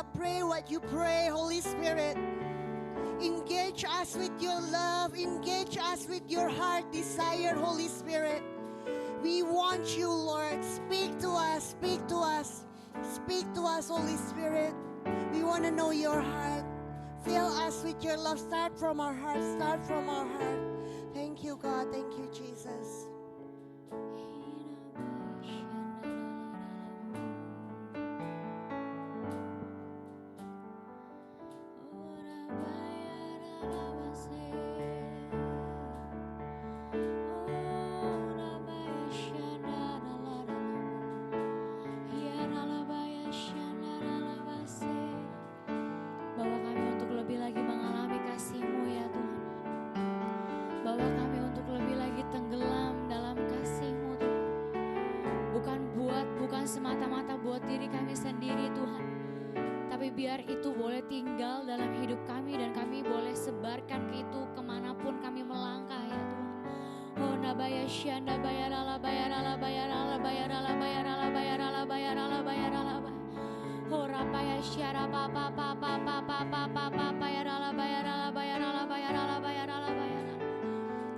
to pray what you pray, Holy Spirit. Engage us with your love. Engage us with your heart desire, Holy Spirit. We want you, Lord. Speak to us. Speak to us. Speak to us, Holy Spirit. We want to know your heart. Fill us with your love. Start from our heart. Start from our heart. Thank you, God. Thank you, Jesus. Semata-mata buat diri kami sendiri Tuhan, tapi biar itu boleh tinggal dalam hidup kami dan kami boleh sebarkan ke itu kemanapun kami melangkah ya Tuhan. Oh nabaya syanda bayarala bayarala bayarala bayarala bayarala bayarala bayarala bayarala oh rapaya syara papa papa papa papa papa bayarala bayarala bayarala bayarala bayarala bayarala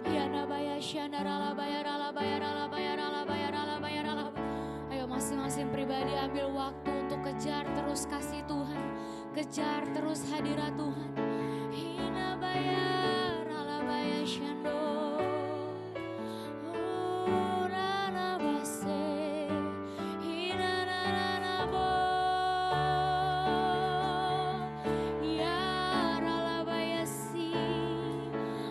ya nabaya syanda rala bayarala bayarala bayarala bayarala bayarala. Ayo masing-masing pribadi ambil waktu untuk kejar terus kasih Tuhan, kejar terus hadirat Tuhan. Hina bayar ala bayar shando, oh rana base, hina rana bo, ya ala bayar si,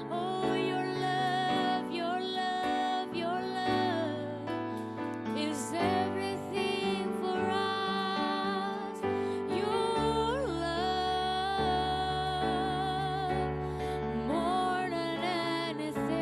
oh your love, your love, your love is everything for us. Your love more than anything.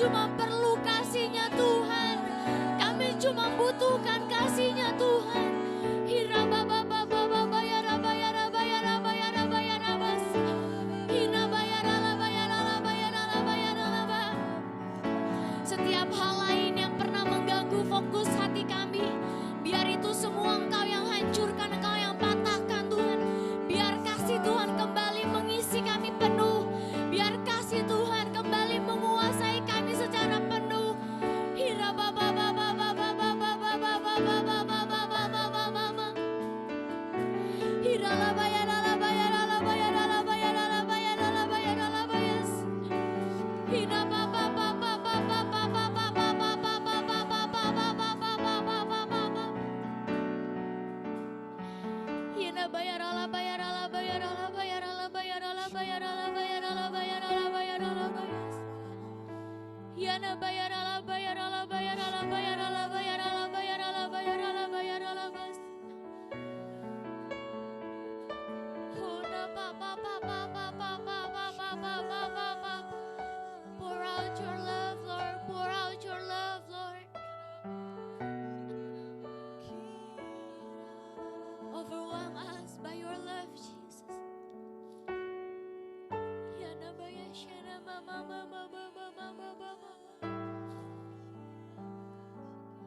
cuma perlu kasih-Nya Tuhan. Kami cuma butuhkan kasih-Nya Tuhan. Setiap hal lain yang pernah mengganggu fokus hati kami, biar itu semua Engkau yang hancurkan, Engkau yang patahkan Tuhan. Biar kasih Tuhan kembali mengisi kami penuh. Biar kasih Tuhan kembali menguasai kami secara penuh. Pour out your love, Lord. Pour out your love, Lord. Overwhelm us by your love, Jesus.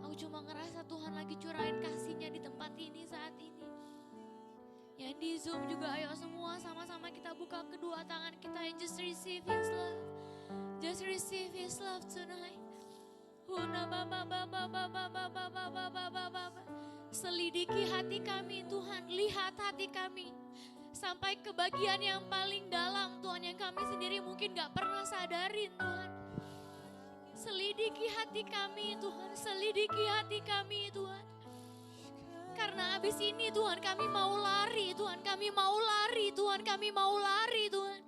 Aku cuma ngerasa Tuhan lagi curahin kasih-Nya di tempat ini saat ini. Yang di Zoom juga, ayo semua sama-sama kita buka kedua tangan kita and just receive His love. Just receive His love tonight. Selidiki hati kami Tuhan, lihat hati kami. Sampai ke bagian yang paling dalam Tuhan, yang kami sendiri mungkin gak pernah sadarin Tuhan. Selidiki hati kami Tuhan, selidiki hati kami Tuhan. Karena abis ini Tuhan kami mau lari Tuhan, kami mau lari Tuhan, kami mau lari Tuhan.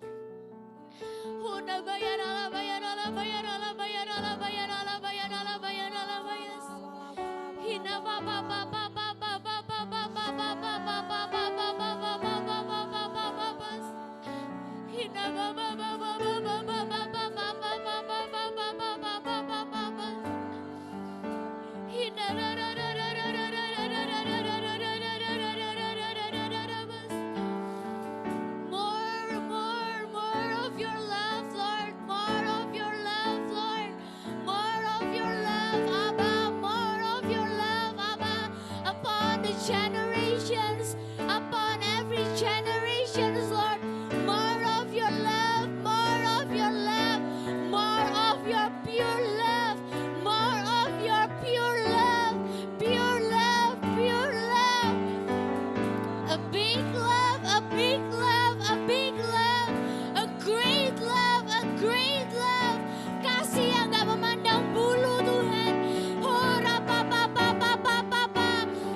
Generations, upon every generations, Lord, more of your love, more of your love, more of your pure love, more of your pure love, pure love, pure love. A big love, a big love, a big love, a great love, a great love. Kasih yang gak memandang bulu Tuhan. Oh,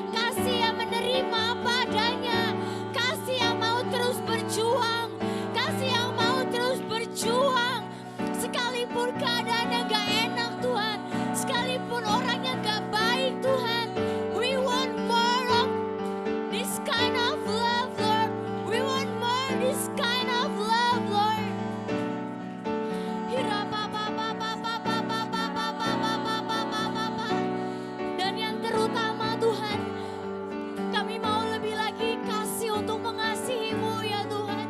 kasih yang menerima apa adanya, kasih yang mau terus berjuang, kasih yang mau terus berjuang. Sekalipun keadaannya gak enak Tuhan, sekalipun orangnya gak baik Tuhan, we want more of this kind of love, Lord. We want more this kind of love, Lord. Dan yang terutama Tuhan, kami mau lebih lagi kasih untuk mengasihi-Mu ya Tuhan.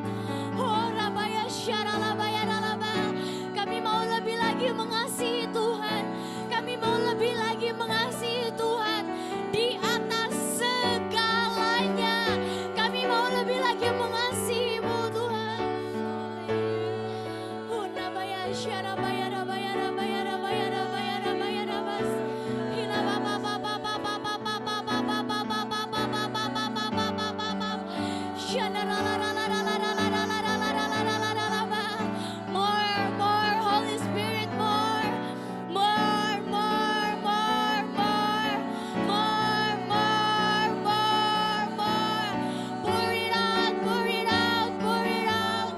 Oh rabaya syaralabaya ralaba. Kami mau lebih lagi mengasihi Tuhan. Kami mau lebih lagi mengasihi Tuhan di atas segalanya. Kami mau lebih lagi mengasihi-Mu Tuhan. Oh rabaya syarabaya rabaya rabaya rabaya rabaya rabaya rabas. More, Holy Spirit, more, more, more, more, more, more, more, more, more. Pour it out, pour it out, pour it out.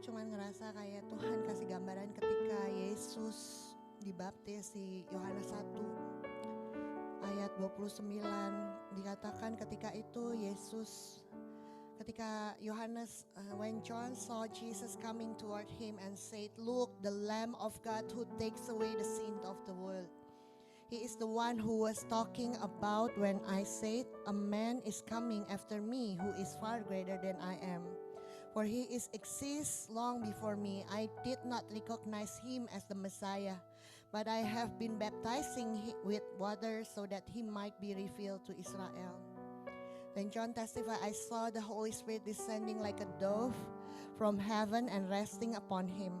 aku cuman ngerasa kayak Tuhan kasih gambaran ketika Yesus dibaptis di Yohanes 1 ayat 29 dikatakan ketika itu ketika Yohanes when John saw Jesus coming toward him and said, "Look, the Lamb of God who takes away the sin of the world." He is the one who was talking about when I said, "A man is coming after me who is far greater than I am. For he exists long before me. I did not recognize him as the Messiah, but I have been baptizing with water so that he might be revealed to Israel." Then John testified, "I saw the Holy Spirit descending like a dove from heaven and resting upon him.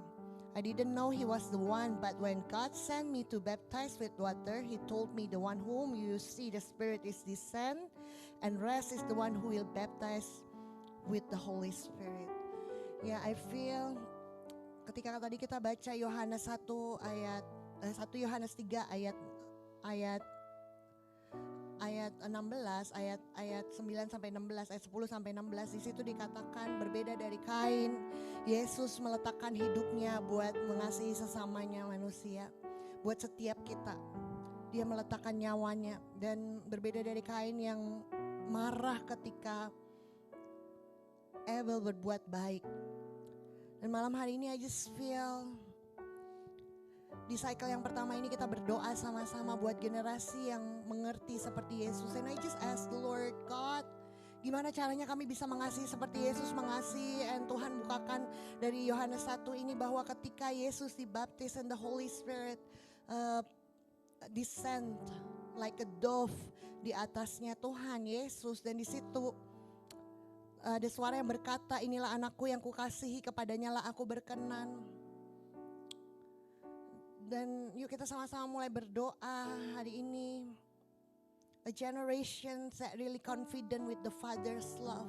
I didn't know he was the one, but when God sent me to baptize with water, he told me, the one whom you see the Spirit is descend and rest is the one who will baptize with the Holy Spirit." Ya, I feel ketika tadi kita baca Yohanes 1 ayat 1 Yohanes 3 ayat 16 ayat 9 sampai 16 ayat 10 sampai 16 di situ dikatakan berbeda dari Kain, Yesus meletakkan hidupnya buat mengasihi sesamanya manusia, buat setiap kita. Dia meletakkan nyawanya, dan berbeda dari Kain yang marah ketika Abel berbuat baik. Dan malam hari ini I just feel di cycle yang pertama ini kita berdoa sama-sama buat generasi yang mengerti seperti Yesus. And I just ask the Lord God, gimana caranya kami bisa mengasihi seperti Yesus mengasihi. And Tuhan bukakan dari Yohanes 1 ini bahwa ketika Yesus dibaptis and the Holy Spirit descend like a dove di atasnya Tuhan Yesus. Dan di situ ada suara yang berkata, "Inilah anakku yang kukasihi, kepadanya lah aku berkenan." Dan yuk kita sama-sama mulai berdoa hari ini. A generation that really confident with the Father's love.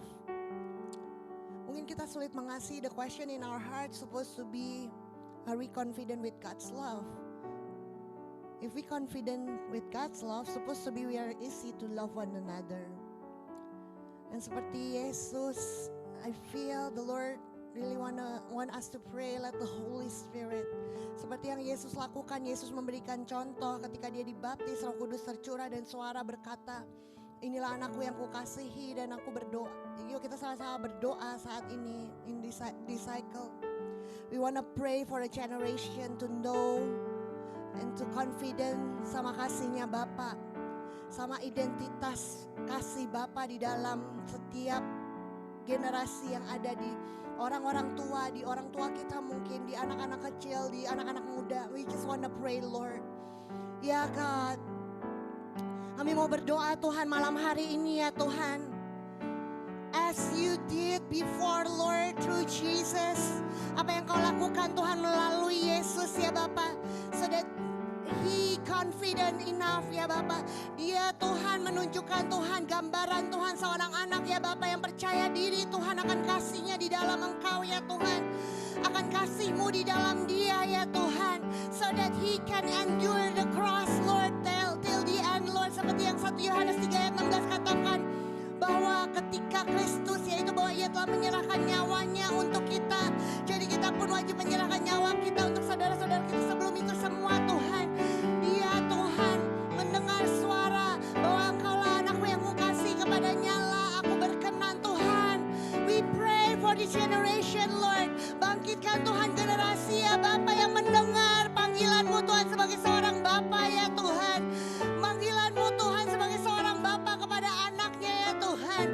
Mungkin kita sulit mengasihi. The question in our heart supposed to be, are we confident with God's love? If we confident with God's love, supposed to be we are easy to love one another. Dan seperti Yesus, I feel the Lord really want us to pray, let the Holy Spirit. Seperti yang Yesus lakukan, Yesus memberikan contoh ketika dia dibaptis, Roh Kudus tercurah dan suara berkata, "Inilah anakku yang kukasihi," dan aku berdoa. Yuk kita sama-sama berdoa saat ini in this cycle. We wanna pray for a generation to know and to confident sama kasihnya Bapa, sama identitas kasih Bapa di dalam setiap generasi yang ada di orang-orang tua, di orang tua kita mungkin, di anak-anak kecil, di anak-anak muda. We just wanna pray, Lord. Ya God, kami mau berdoa Tuhan malam hari ini ya Tuhan. As you did before Lord through Jesus. Apa yang kau lakukan Tuhan melalui Yesus ya Bapa. So that He confident enough ya Bapa. Dia Tuhan menunjukkan Tuhan gambaran Tuhan seorang anak ya Bapa yang percaya diri Tuhan akan kasihnya di dalam Engkau ya Tuhan. Akan kasih-Mu di dalam dia ya Tuhan. So that he can endure the cross Lord till the end Lord. Seperti yang 1 Yohanes 3 ayat 16 katakan. Bahwa ketika Kristus yaitu bahwa ia telah menyerahkan nyawanya untuk kita. Jadi kita pun wajib menyerahkan nyawa kita untuk saudara-saudara kita sebelum itu semua Tuhan. Dia Tuhan mendengar suara bahwa Engkaulah anakku yang kukasihi, kepadanya lah aku berkenan Tuhan. We pray for this generation Lord. Bangkitkan Tuhan generasi ya Bapa yang mendengar panggilan-Mu Tuhan sebagai seorang Bapa ya Tuhan. Panggilan-Mu Tuhan sebagai seorang Bapa kepada anaknya ya Tuhan.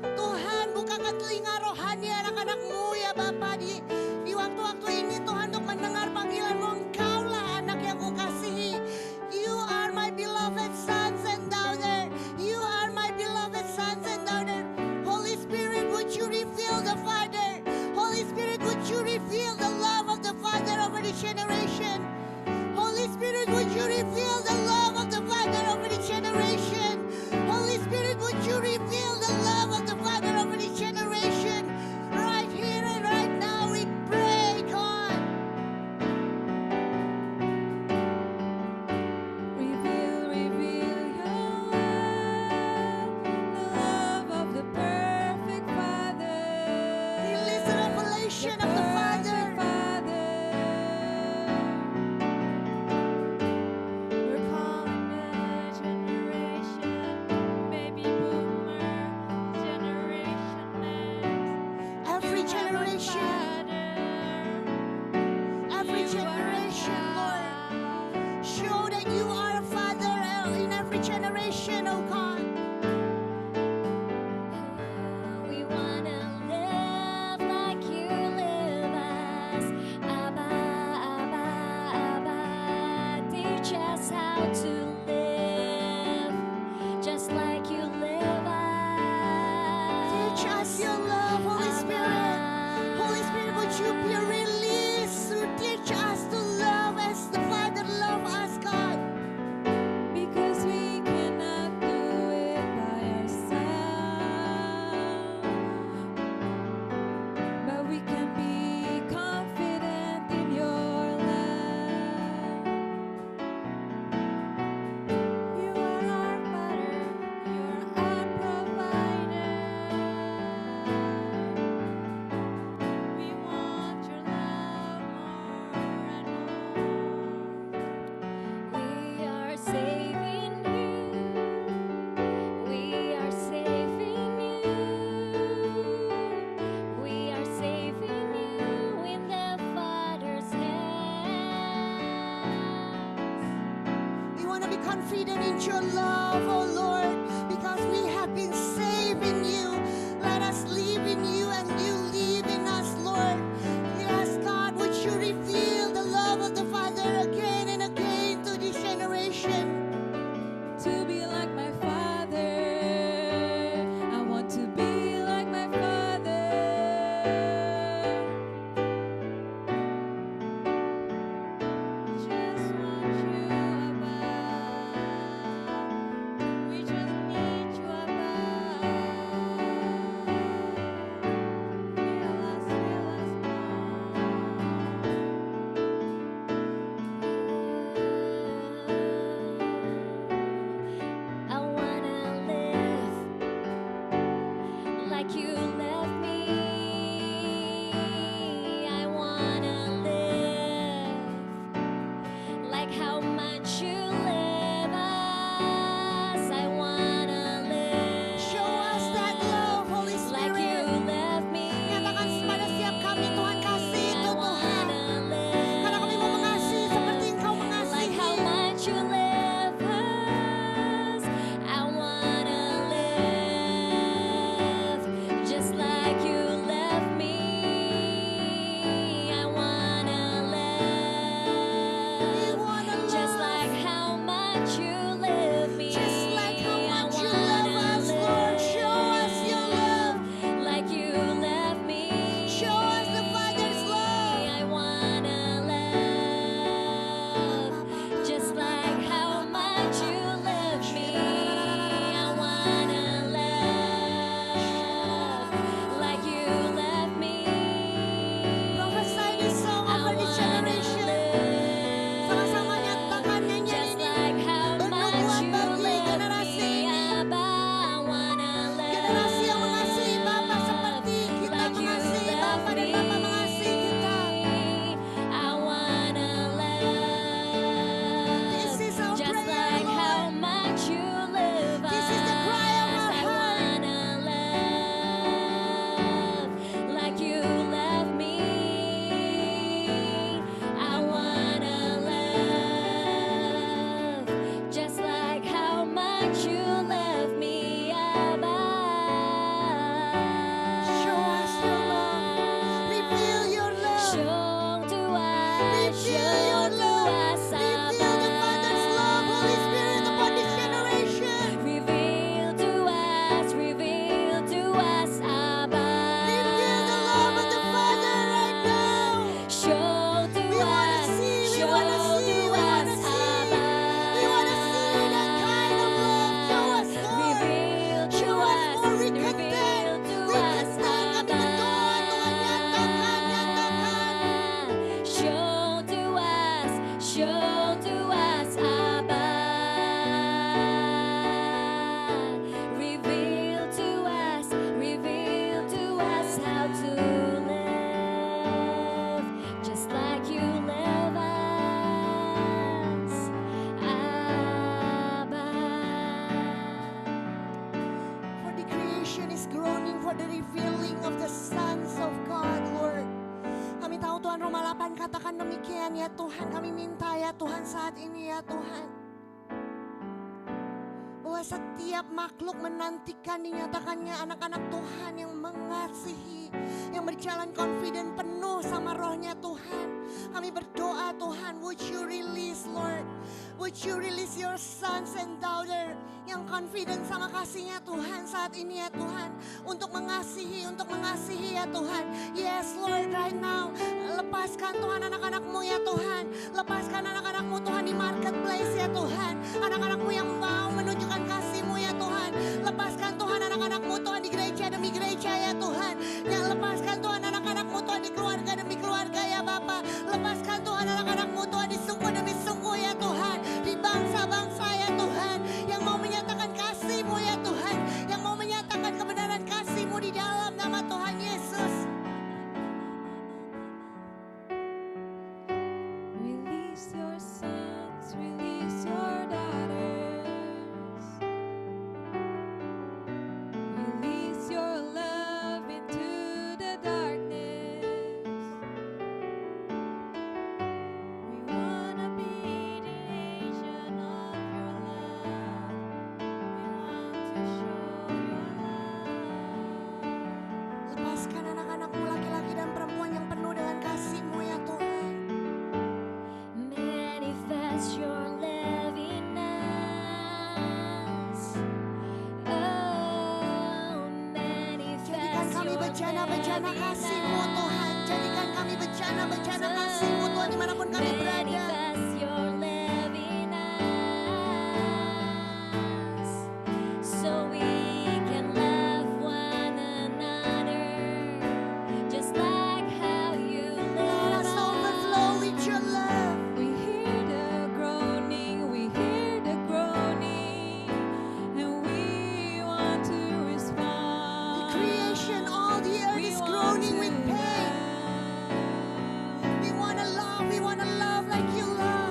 Tuhan bukakan telinga rohani anak-anak-Mu ya Bapa di waktu-waktu ini Tuhan untuk mendengar panggilan-Mu creation is groaning for the revealing of the sons of God, Lord. Kami tahu Tuhan, Roma 8 katakan demikian ya Tuhan. Kami minta ya Tuhan saat ini ya Tuhan, bahwa setiap makhluk menantikan dinyatakannya anak-anak Tuhan yang mengasihi, yang berjalan confident penuh sama rohnya Tuhan. Kami berdoa Tuhan, would you release Lord, would you release your sons and daughter yang confident sama kasihnya Tuhan saat ini ya Tuhan, untuk mengasihi ya Tuhan. Yes Lord, right now lepaskan Tuhan anak-anakmu ya Tuhan, lepaskan anak-anakmu Tuhan di marketplace ya Tuhan, anak-anakmu yang mau menunjukkan kasih-Mu ya Tuhan. Lepaskan Tuhan anak-anakmu Tuhan di gereja demi gereja ya Tuhan, yang lepaskan Tuhan anak-anakmu Tuhan di keluarga demi keluarga ya Bapa. Lepaskan Tuhan anak-anakmu Tuhan di suku demi suku ya Tuhan, di bangsa-bangsa ya Tuhan, yang mau menyatakan kasih-Mu ya Tuhan, yang mau menyatakan kebenaran kasih-Mu di dalam nama Tuhan Yesus. Release your sons, release your daughters. Release your love into the darkness. We wanna be the agent of your love. We want to show your love. Lepaskan anak-anakmu laki-laki dan perempuan yang penuh dengan kasih-Mu ya Tuhan. Manifest your love in us. Oh, Jadikan manifest kami your bejana-bejana love in kasih-Mu Tuhan. Jadikan kami bejana-bejana kasih-Mu Tuhan dimanapun kami berada. Manifest your love in us, so we can love one another, just like how you Let love us us. overflow with your love. We hear the groaning, we hear the groaning, and we want to The respond. creation, all the earth We is want groaning to with pain. love. We want to love like you love.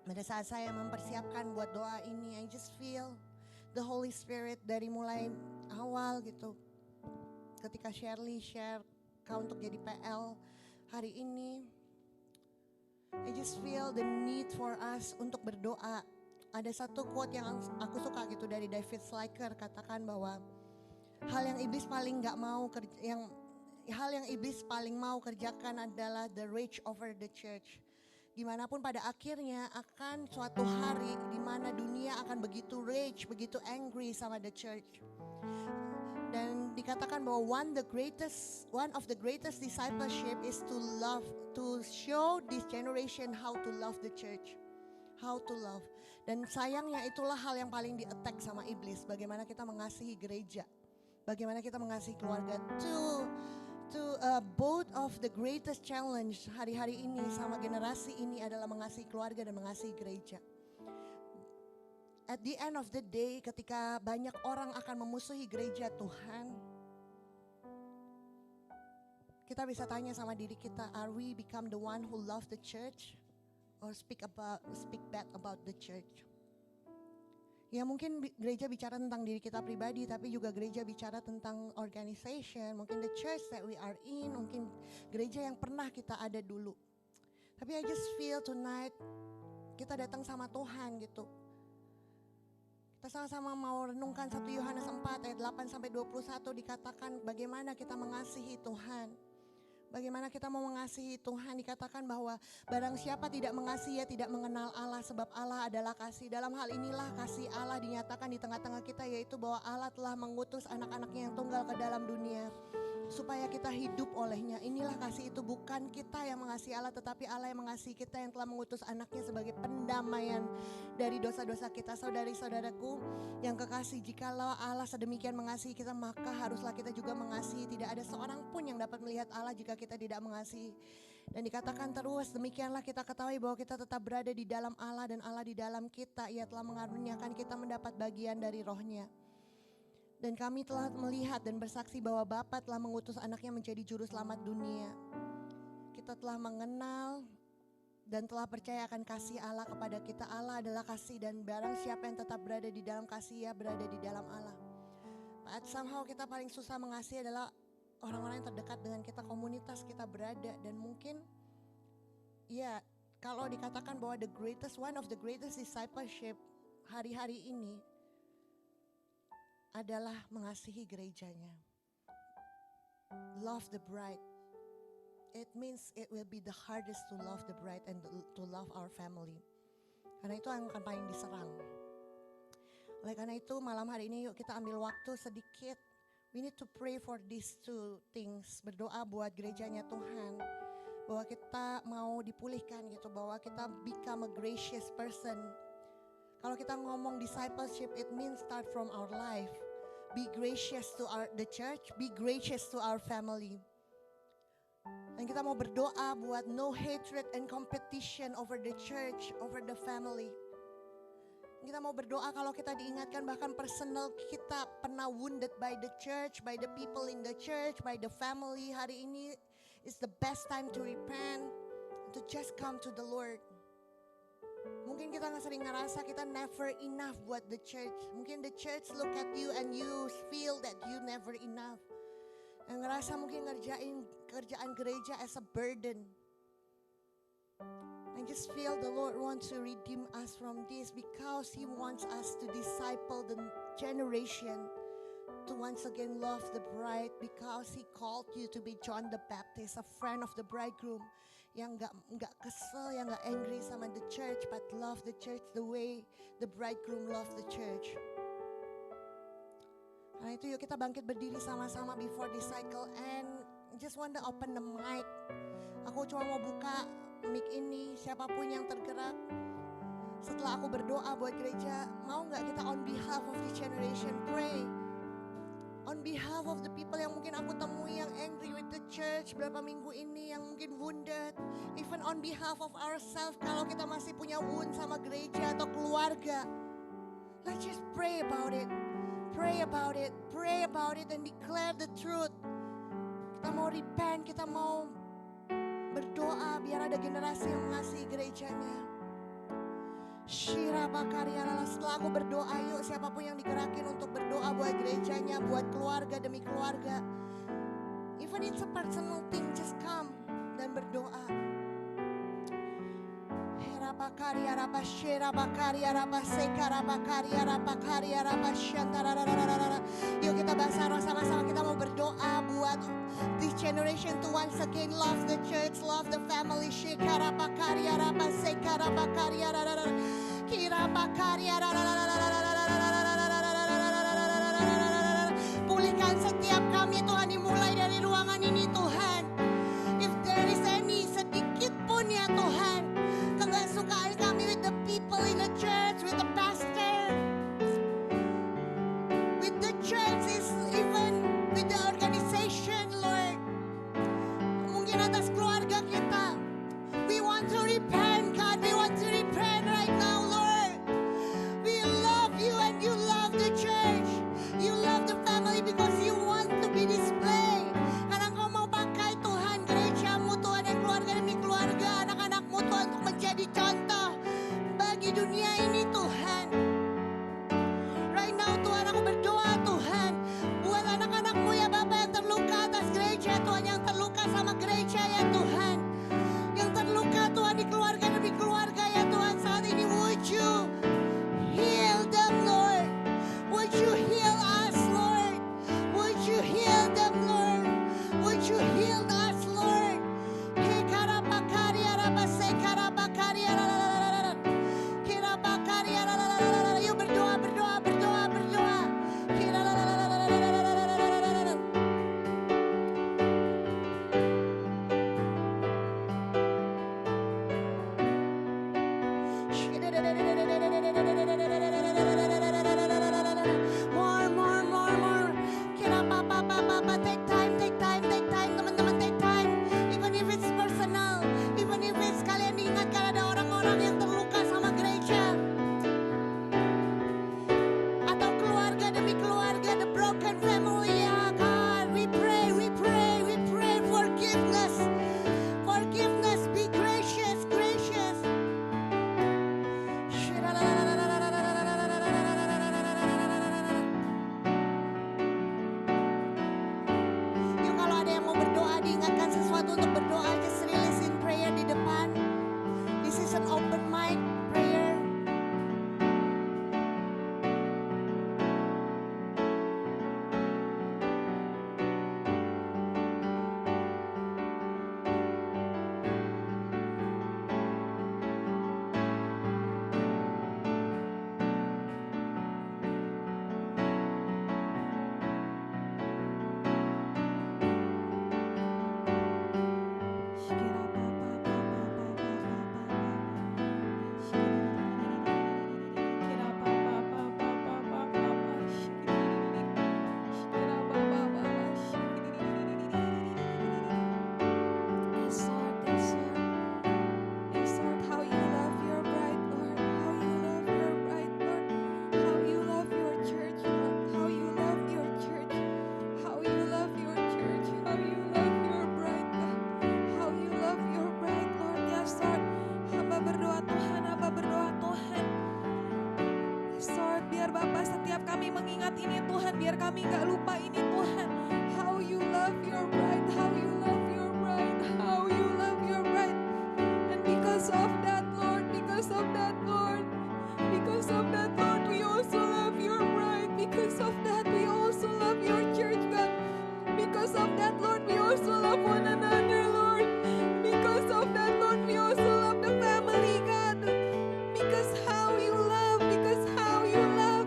Pada saat saya mempersiapkan buat doa ini, I just feel the Holy Spirit dari mulai awal gitu. Ketika Shirley share kau untuk jadi PL hari ini, I just feel the need for us untuk berdoa. Ada satu quote yang aku suka gitu dari David Slyker, katakan bahwa hal yang iblis paling mau kerjakan adalah the rage over the church. Dimanapun pada akhirnya akan suatu hari di mana dunia akan begitu rage, begitu angry sama the church. Dan dikatakan bahwa one of the greatest discipleship is to show this generation how to love the church. How to love. Dan sayangnya itulah hal yang paling di-attack sama iblis. Bagaimana kita mengasihi gereja. Bagaimana kita mengasihi keluarga. Both of the greatest challenge hari-hari ini sama generasi ini adalah mengasihi keluarga dan mengasihi gereja. At the end of the day, ketika banyak orang akan memusuhi gereja Tuhan, kita bisa tanya sama diri kita, are we become the one who love the church? Or speak bad about the church. Ya mungkin gereja bicara tentang diri kita pribadi, tapi juga gereja bicara tentang organization, mungkin the church that we are in, mungkin gereja yang pernah kita ada dulu. Tapi I just feel tonight kita datang sama Tuhan gitu. Kita sama-sama mau renungkan 1 Yohanes 4 ayat 8 sampai 21 dikatakan bagaimana kita mengasihi Tuhan. Bagaimana kita mau mengasihi Tuhan, dikatakan bahwa barang siapa tidak mengasihi, tidak mengenal Allah, sebab Allah adalah kasih. Dalam hal inilah kasih Allah dinyatakan di tengah-tengah kita, yaitu bahwa Allah telah mengutus anak-anaknya yang tunggal ke dalam dunia supaya kita hidup olehnya. Inilah kasih itu, bukan kita yang mengasihi Allah, tetapi Allah yang mengasihi kita, yang telah mengutus anaknya sebagai pendamaian dari dosa-dosa kita. Saudari-saudaraku yang kekasih, jikalau Allah sedemikian mengasihi kita, maka haruslah kita juga mengasihi. Tidak ada seorang pun yang dapat melihat Allah jika kita tidak mengasihi. Dan dikatakan terus, demikianlah kita ketahui bahwa kita tetap berada di dalam Allah dan Allah di dalam kita. Ia telah mengaruniakan kita mendapat bagian dari rohnya. Dan kami telah melihat dan bersaksi bahwa Bapa telah mengutus anaknya menjadi juru selamat dunia. Kita telah mengenal dan telah percaya akan kasih Allah kepada kita. Allah adalah kasih, dan barang siapa yang tetap berada di dalam kasih, ia berada di dalam Allah. But somehow kita paling susah mengasihi adalah orang-orang yang terdekat dengan kita, komunitas kita berada. Dan mungkin ya kalau dikatakan bahwa one of the greatest discipleship hari-hari ini adalah mengasihi gerejanya. Love the bride. It means it will be the hardest to love the bride and to love our family. Karena itu yang akan paling diserang. Oleh karena itu malam hari ini yuk kita ambil waktu sedikit. We need to pray for these two things. Berdoa buat gerejanya Tuhan. Bahwa kita mau dipulihkan gitu. Bahwa kita become a gracious person. Kalau kita ngomong discipleship, it means start from our life. Be gracious to the church, be gracious to our family. Dan kita mau berdoa buat no hatred and competition over the church, over the family. Kita mau berdoa kalau kita diingatkan bahkan personal kita pernah wounded by the church, by the people in the church, by the family. Hari ini is the best time to repent, to just come to the Lord. Mungkin kita sering ngerasa kita never enough buat the church. Mungkin the church look at you and you feel that you never enough. Yang ngerasa mungkin ngerjain kerjaan gereja as a burden. I just feel the Lord wants to redeem us from this because He wants us to disciple the generation to once again love the bride, because He called you to be John the Baptist, a friend of the bridegroom, yang nggak kesel, yang nggak angry sama the church, but love the church the way the bridegroom love the church. Karena itu yuk kita bangkit berdiri sama-sama before this cycle, and just want to open the mic. Aku cuma mau buka mic ini, siapapun yang tergerak. Setelah aku berdoa buat gereja, mau nggak kita on behalf of this generation pray? On behalf of the people yang mungkin aku temui yang angry with the church berapa minggu ini, yang mungkin wounded. Even on behalf of ourselves, kalau kita masih punya wound sama gereja atau keluarga. Let's just pray about it. Pray about it. Pray about it and declare the truth. Kita mau repent, kita mau berdoa biar ada generasi yang mengasihi gerejanya. Setelah aku berdoa, yuk siapapun yang digerakin untuk berdoa buat gerejanya, buat keluarga demi keluarga. Even it's a personal thing, just come dan berdoa. Yuk kita bahasa roh sama-sama, kita mau berdoa buat this generation to once again love the church, love the family. Pulihkan setiap kami Tuhan, dimulai dari ruangan ini Tuhan. If there is any sedikit pun ya Tuhan kesukaan kami with the people in the church, with the pastor, with the church, is even with the organization, Lord. Mungkin atas keluarga kita, we want to repent, God. We want to repent right now, Lord. We love you and you love the church. You love the family because you want to be displayed. Karena Engkau mau pakai Tuhan gerejamu, Tuhan, dan keluarga demi keluarga, anak-anakmu Tuhan, untuk menjadi contoh bagi dunia ini Tuhan. Right now Tuhan, aku berdoa Tuhan buat anak-anakmu ya Bapa yang terluka atas gereja Tuhan, yang terluka sama gereja ya Tuhan, yang terluka Tuhan di keluarga demi keluarga ya Tuhan. Saat ini would you heal them Lord, would you heal us Lord, would you heal them Lord, would you heal us Lord. Hey karabakaria rabase karabakaria kirabakaria. Yuk berdoa, berdoa, berdoa, berdoa. More, more, more, more. Take time, take time, take time. Teman-teman, take time. Even if it's personal, even if it's kalian diingatkan ada orang-orang yang terluka sama gereja, atau keluarga demi keluarga, the broken family, ya God. We pray, we pray, we pray forgiveness. Forgiveness, be gracious, gracious. Yuk kalau ada yang mau berdoa, diingatkan sesuatu untuk berdoa, just release in prayer di depan. This is an open mic prayer. biar kami gak lupa ini Tuhan. How you love your bride, how you love your bride, how you love your bride. And because of that Lord, because of that Lord, because of that Lord, we also love your bride. Because of that we also love your church, God. Because of that Lord, we also love one another, Lord. Because of that Lord, we also love the family, God. Because how you love, because how you love,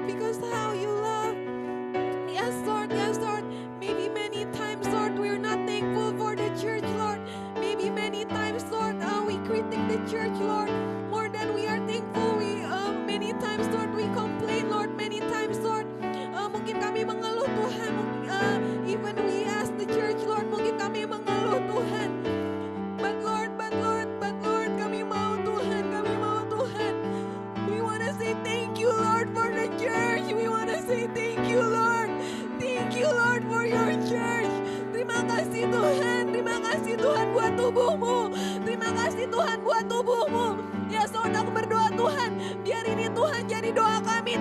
because how you love. Yes, Lord.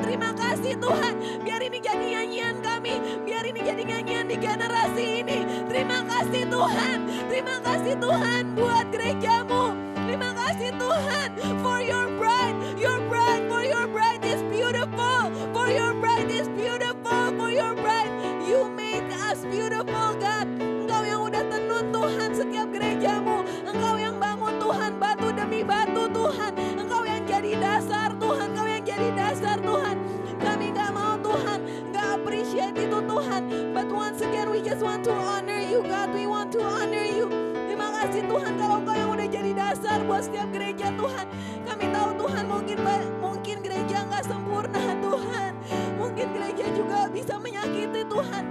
Terima kasih Tuhan. Biar ini jadi nyanyian kami. Biar ini jadi nyanyian di generasi ini. Terima kasih Tuhan. Terima kasih Tuhan buat gerejamu. Terima kasih Tuhan for your bride. Your bride, for your bride is beautiful. For your bride is beautiful. For your bride, you make us beautiful God. Engkau yang udah tenun Tuhan setiap gerejamu. Engkau yang bangun Tuhan batu demi batu Tuhan. Engkau yang jadi dasar Tuhan. Engkau yang jadi dasar Tuhan. Kami gak mau Tuhan, gak appreciate itu Tuhan. But once again we just want to honor you God. We want to honor you. Terima kasih Tuhan kalau Engkau yang udah jadi dasar buat setiap gereja Tuhan. Kami tahu Tuhan mungkin gereja gak sempurna Tuhan. Mungkin gereja juga bisa menyakiti Tuhan.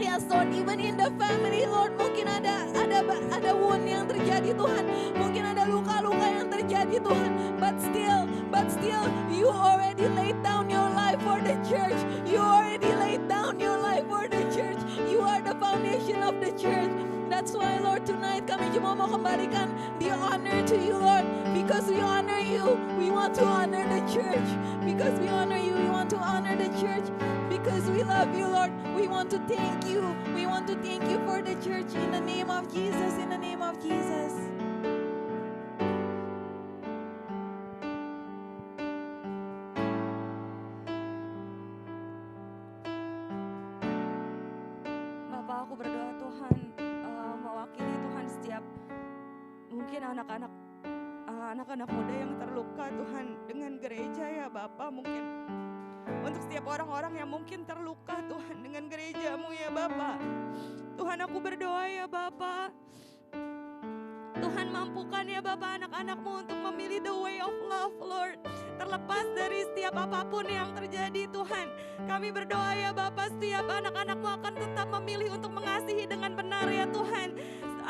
Yes Lord, even in the family Lord, mungkin ada wound yang terjadi Tuhan. Mungkin ada luka-luka yang terjadi Tuhan. But still, you already laid down your life for the church. You already laid down your life for the church. You are the foundation of the church. That's why Lord tonight kami cuma mau kembalikan the honor to you Lord. Because we honor you, we want to honor the church. Because we honor you, we want to honor the church. Because we love you Lord, we want to thank you. We want to thank you for the church in the name of Jesus, in the name of Jesus. Bapak, aku berdoa Tuhan mewakili Tuhan setiap mungkin anak-anak muda yang terluka Tuhan dengan gereja ya Bapak, mungkin untuk setiap orang-orang yang mungkin terluka Tuhan dengan gerejamu ya Bapak. Tuhan aku berdoa ya Bapak, Tuhan mampukan ya Bapak anak-anakmu untuk memilih the way of love Lord. Terlepas dari setiap apapun yang terjadi Tuhan, kami berdoa ya Bapak setiap anak-anakmu akan tetap memilih untuk mengasihi dengan benar ya Tuhan.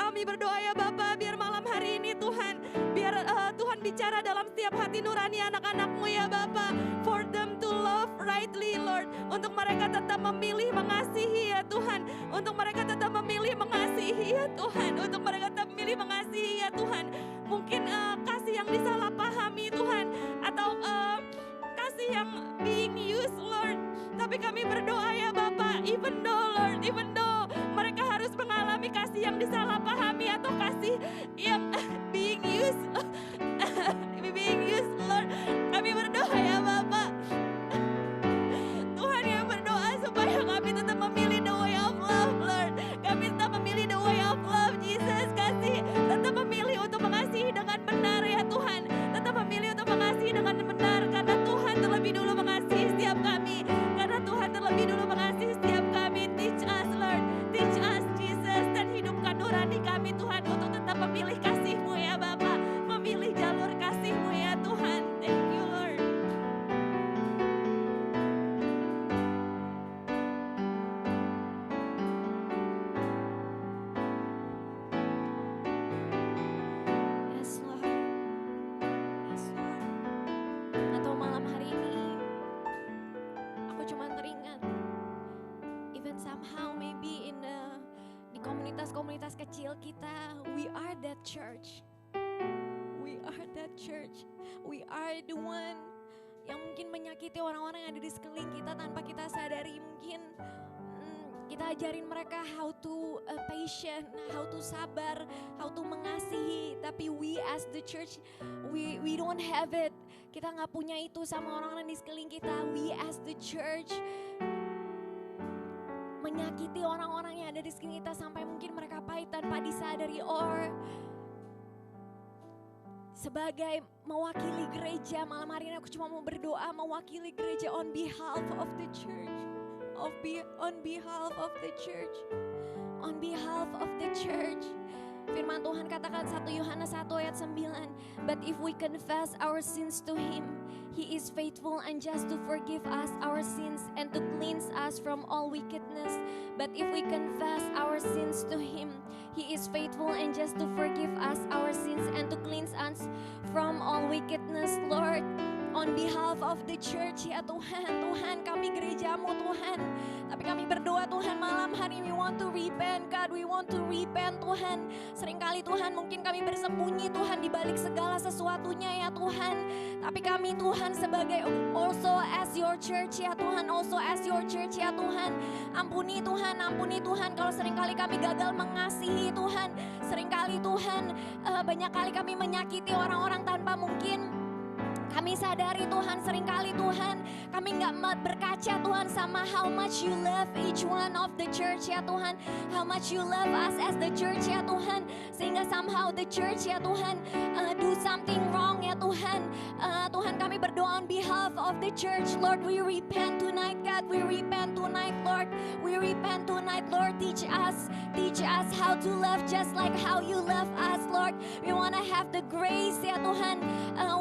Kami berdoa ya Bapak biar malam hari ini Tuhan, biar Tuhan bicara dalam setiap hati nurani anak-anakmu ya Bapak. For them to love rightly Lord, untuk mereka tetap memilih mengasihi ya Tuhan. Untuk mereka tetap memilih mengasihi ya Tuhan. Untuk mereka tetap memilih mengasihi ya Tuhan. Mungkin kasih yang disalahpahami Tuhan, atau kasih yang being used Lord. Tapi kami berdoa ya Bapak, even though Lord, even though mereka harus mengalami kasih yang disalahpahami atau kasih yang being used being used Lord, kami berdoa ya Bapak, Tuhan yang berdoa supaya kami tetap memilih the way of love Lord. Kami tetap memilih the way of love Jesus. Kasih tetap memilih untuk mengasihi dengan benar ya Tuhan. Tetap memilih untuk mengasihi dengan benar, karena Tuhan terlebih dulu mengasihi setiap kami. Karena Tuhan terlebih dulu mengasihi setiap kami. Teach us Lord, teach us Jesus, dan hidupkan nurani kami Tuhan untuk tetap memilih kasih-Mu ya Bapa, memilih jalur kasih-Mu ya Tuhan. Thank you Lord. Yes Lord, yes Lord. Atau malam hari ini aku cuma teringat, even somehow maybe di komunitas-komunitas kecil kita, we are that church. We are that church. We are the one yang mungkin menyakiti orang-orang yang ada di sekeliling kita tanpa kita sadari. Mungkin kita ajarin mereka how to patient, how to sabar, how to mengasihi. Tapi we as the church, we don't have it. Kita nggak punya itu sama orang-orang di sekeliling kita. We as the church menyakiti orang-orang yang ada di sekeliling kita sampai mungkin mereka pahit tanpa disadari. Or sebagai mewakili gereja, malam hari ini aku cuma mau berdoa mewakili gereja on behalf of the church. On behalf of the church. On behalf of the church. Firman Tuhan katakan 1 Yohanes 1 ayat 9. But if we confess our sins to Him, He is faithful and just to forgive us our sins and to cleanse us from all wickedness. But if we confess our sins to Him, He is faithful and just to forgive us our sins and to cleanse us from all wickedness. Lord, on behalf of the church ya Tuhan. Tuhan, kami gerejamu Tuhan. Tapi kami berdoa Tuhan, malam hari we want to repent God, we want to repent Tuhan. Seringkali Tuhan mungkin kami bersembunyi Tuhan di balik segala sesuatunya ya Tuhan. Tapi kami Tuhan sebagai also as your church ya Tuhan, also as your church ya Tuhan. Ampuni Tuhan kalau seringkali kami gagal mengasihi Tuhan. Seringkali Tuhan banyak kali kami menyakiti orang-orang tanpa mungkin kami sadari Tuhan. Seringkali Tuhan kami gak berkaca Tuhan sama how much you love each one of the church ya Tuhan, how much you love us as the church ya Tuhan, sehingga somehow the church ya Tuhan do something wrong ya Tuhan. Tuhan, kami berdoa on behalf of the church Lord, we repent tonight God, we repent tonight Lord, we repent tonight Lord. Teach us how to love just like how you love us Lord. We want to have the grace ya Tuhan,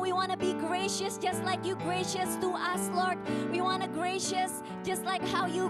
we want to be gracious just like you gracious to us Lord. We want to gracious just like how you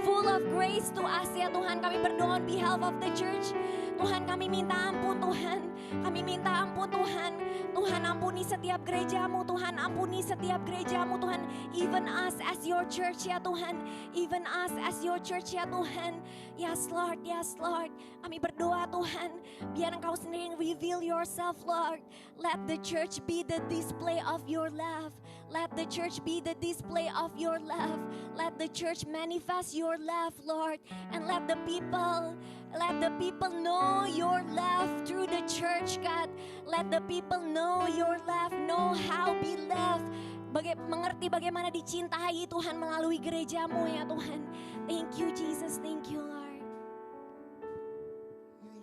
full of grace to us ya Tuhan. Kami berdoa on behalf of the church Tuhan, kami minta ampun Tuhan, kami minta ampun Tuhan. Tuhan, ampuni setiap gerejamu Tuhan, ampuni setiap gerejamu Tuhan, even us as your church ya Tuhan, even us as your church ya Tuhan. Yes Lord, yes Lord. Kami berdoa Tuhan, biar Engkau sendiri reveal yourself Lord. Let the church be the display of your love. Let the church be the display of your love. Let the church manifest your love Lord. And let the people know your love through the church God. Let the people know your love, know how be loved. Mengerti bagaimana dicintai Tuhan melalui gerejamu ya Tuhan. Thank you Jesus, thank you Lord.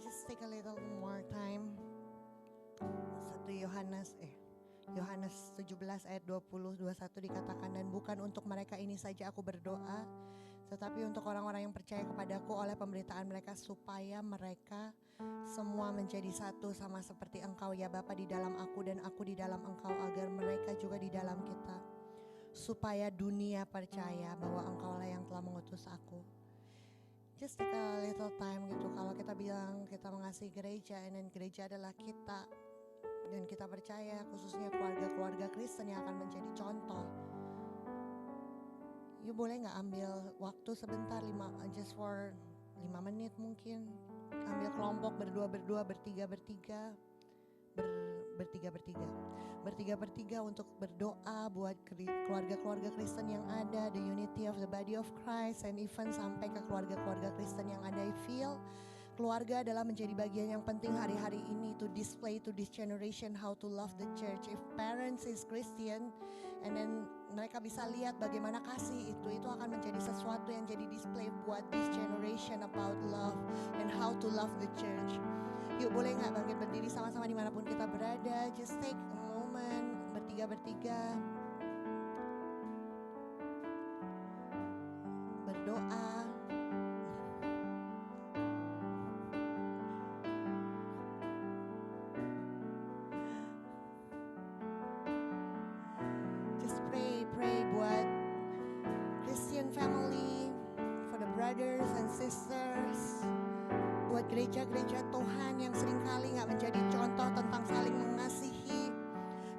Just take a little more time. 1 Yohanes 17 ayat 20-21 dikatakan, dan bukan untuk mereka ini saja aku berdoa, tetapi untuk orang-orang yang percaya kepadaku oleh pemberitaan mereka, supaya mereka semua menjadi satu sama seperti Engkau ya Bapa di dalam aku dan aku di dalam Engkau, agar mereka juga di dalam kita, supaya dunia percaya bahwa Engkau lah yang telah mengutus aku. Just take a little time gitu. Kalau kita bilang kita mengasihi gereja, dan gereja adalah kita, dan kita percaya khususnya keluarga-keluarga Kristen yang akan menjadi contoh. You boleh gak ambil waktu sebentar, just for 5 menit mungkin. Ambil kelompok berdua-berdua, bertiga-bertiga untuk berdoa buat keluarga-keluarga Kristen yang ada, the unity of the body of Christ, and even sampai ke keluarga-keluarga Kristen yang ada. I feel keluarga adalah menjadi bagian yang penting hari-hari ini to display to this generation how to love the church. If parents is Christian and then mereka bisa lihat bagaimana kasih itu akan menjadi sesuatu yang jadi display buat this generation about love and how to love the church. Yuk, boleh gak bangkit berdiri sama-sama dimanapun kita berada. Just take a moment, bertiga-bertiga berdoa. Pray buat Christian family, for the brothers and sisters, buat gereja-gereja Tuhan yang seringkali gak menjadi contoh tentang saling mengasihi.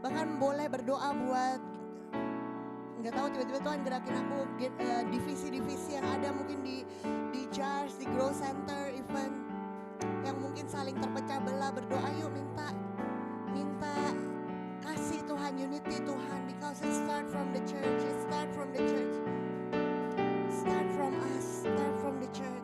Bahkan boleh berdoa buat, gak tahu tiba-tiba Tuhan gerakin aku divisi-divisi yang ada mungkin di Jars, di Grow Center even, yang mungkin saling terpecah belah. Berdoa yuk, minta kasih Tuhan, unity Tuhan, because it start from the church, it start from the church, start from us, start from the church.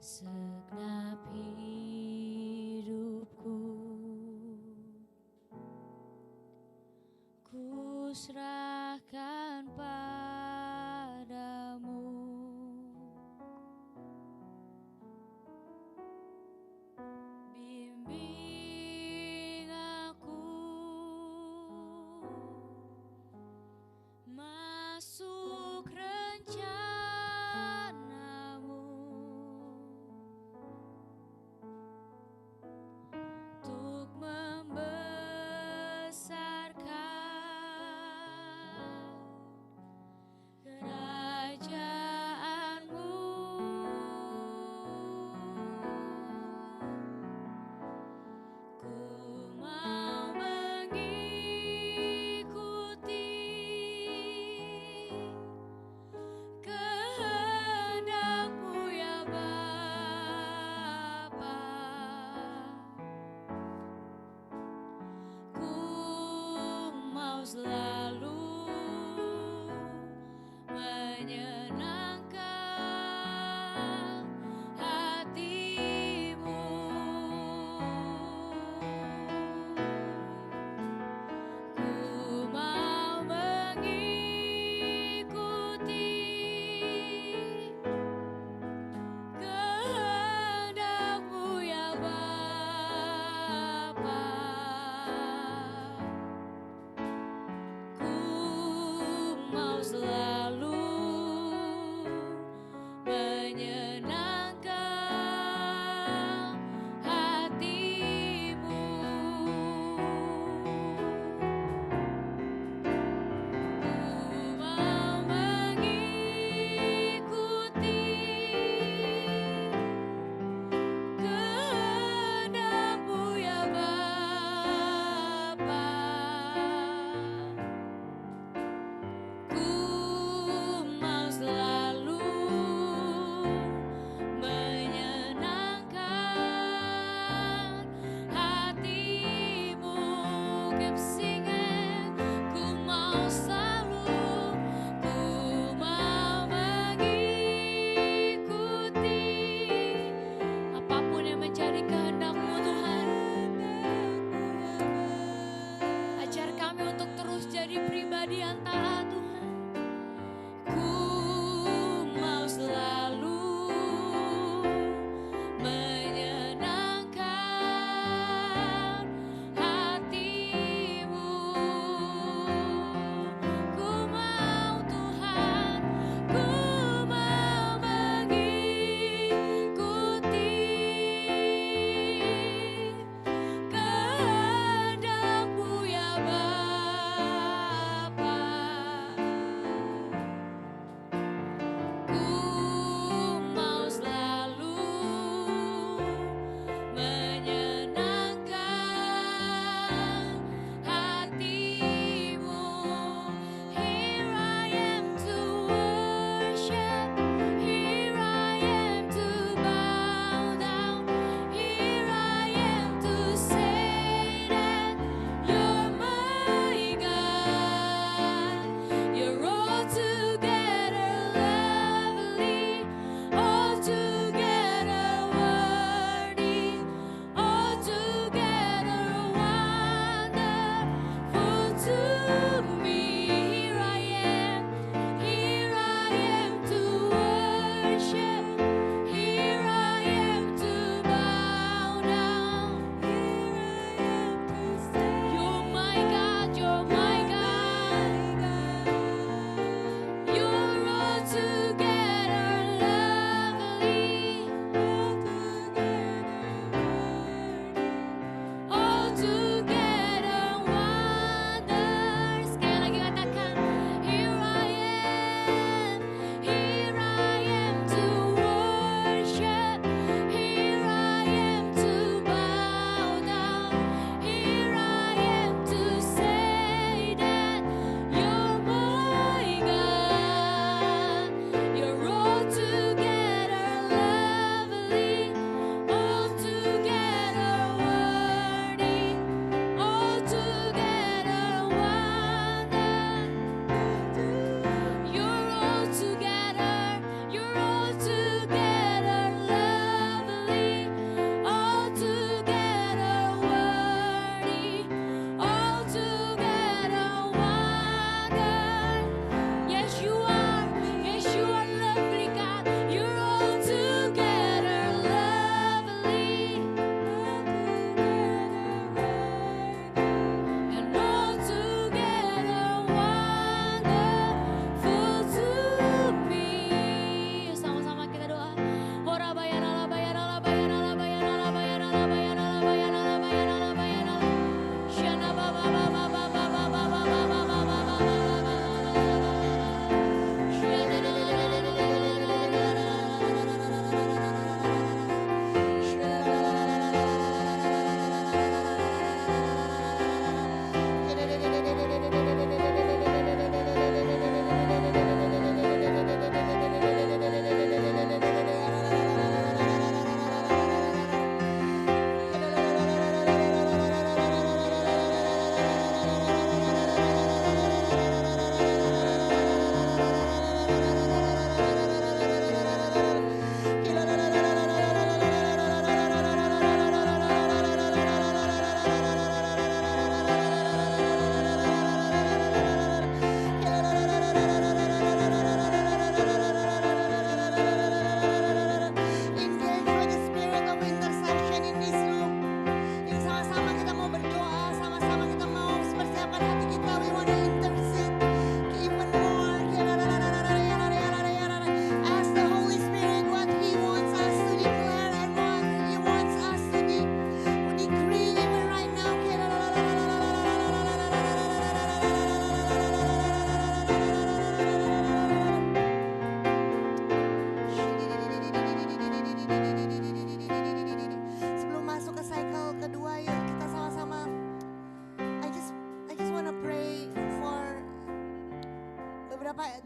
segenap hidupku ku serahkan padamu. Bimbing aku masuk rencanamu untuk membesarkan kerajaanmu. Ku mau mengikuti kehendak-Mu ya Bapa. Ku mau selalu menyenangkan hati-Mu. Ku mau mengikuti kehendak-Mu ya Bapa. Ku mau selalu menyenangkan hati-Mu. Ku mau mengikuti kehendak-Mu ya Bapa. Ku mau selalu menyenangkan hati-Mu. Keep singing. Ku mau selalu, ku mau mengikuti apapun yang menjadi kehendak-Mu Tuhan. Ajar kami untuk terus jadi pribadi yang taat Tuhan. Ku mau selalu menyenangkan hati-Mu. Ku mau Tuhan, ku mau mengikuti kehendak-Mu ya Bapa.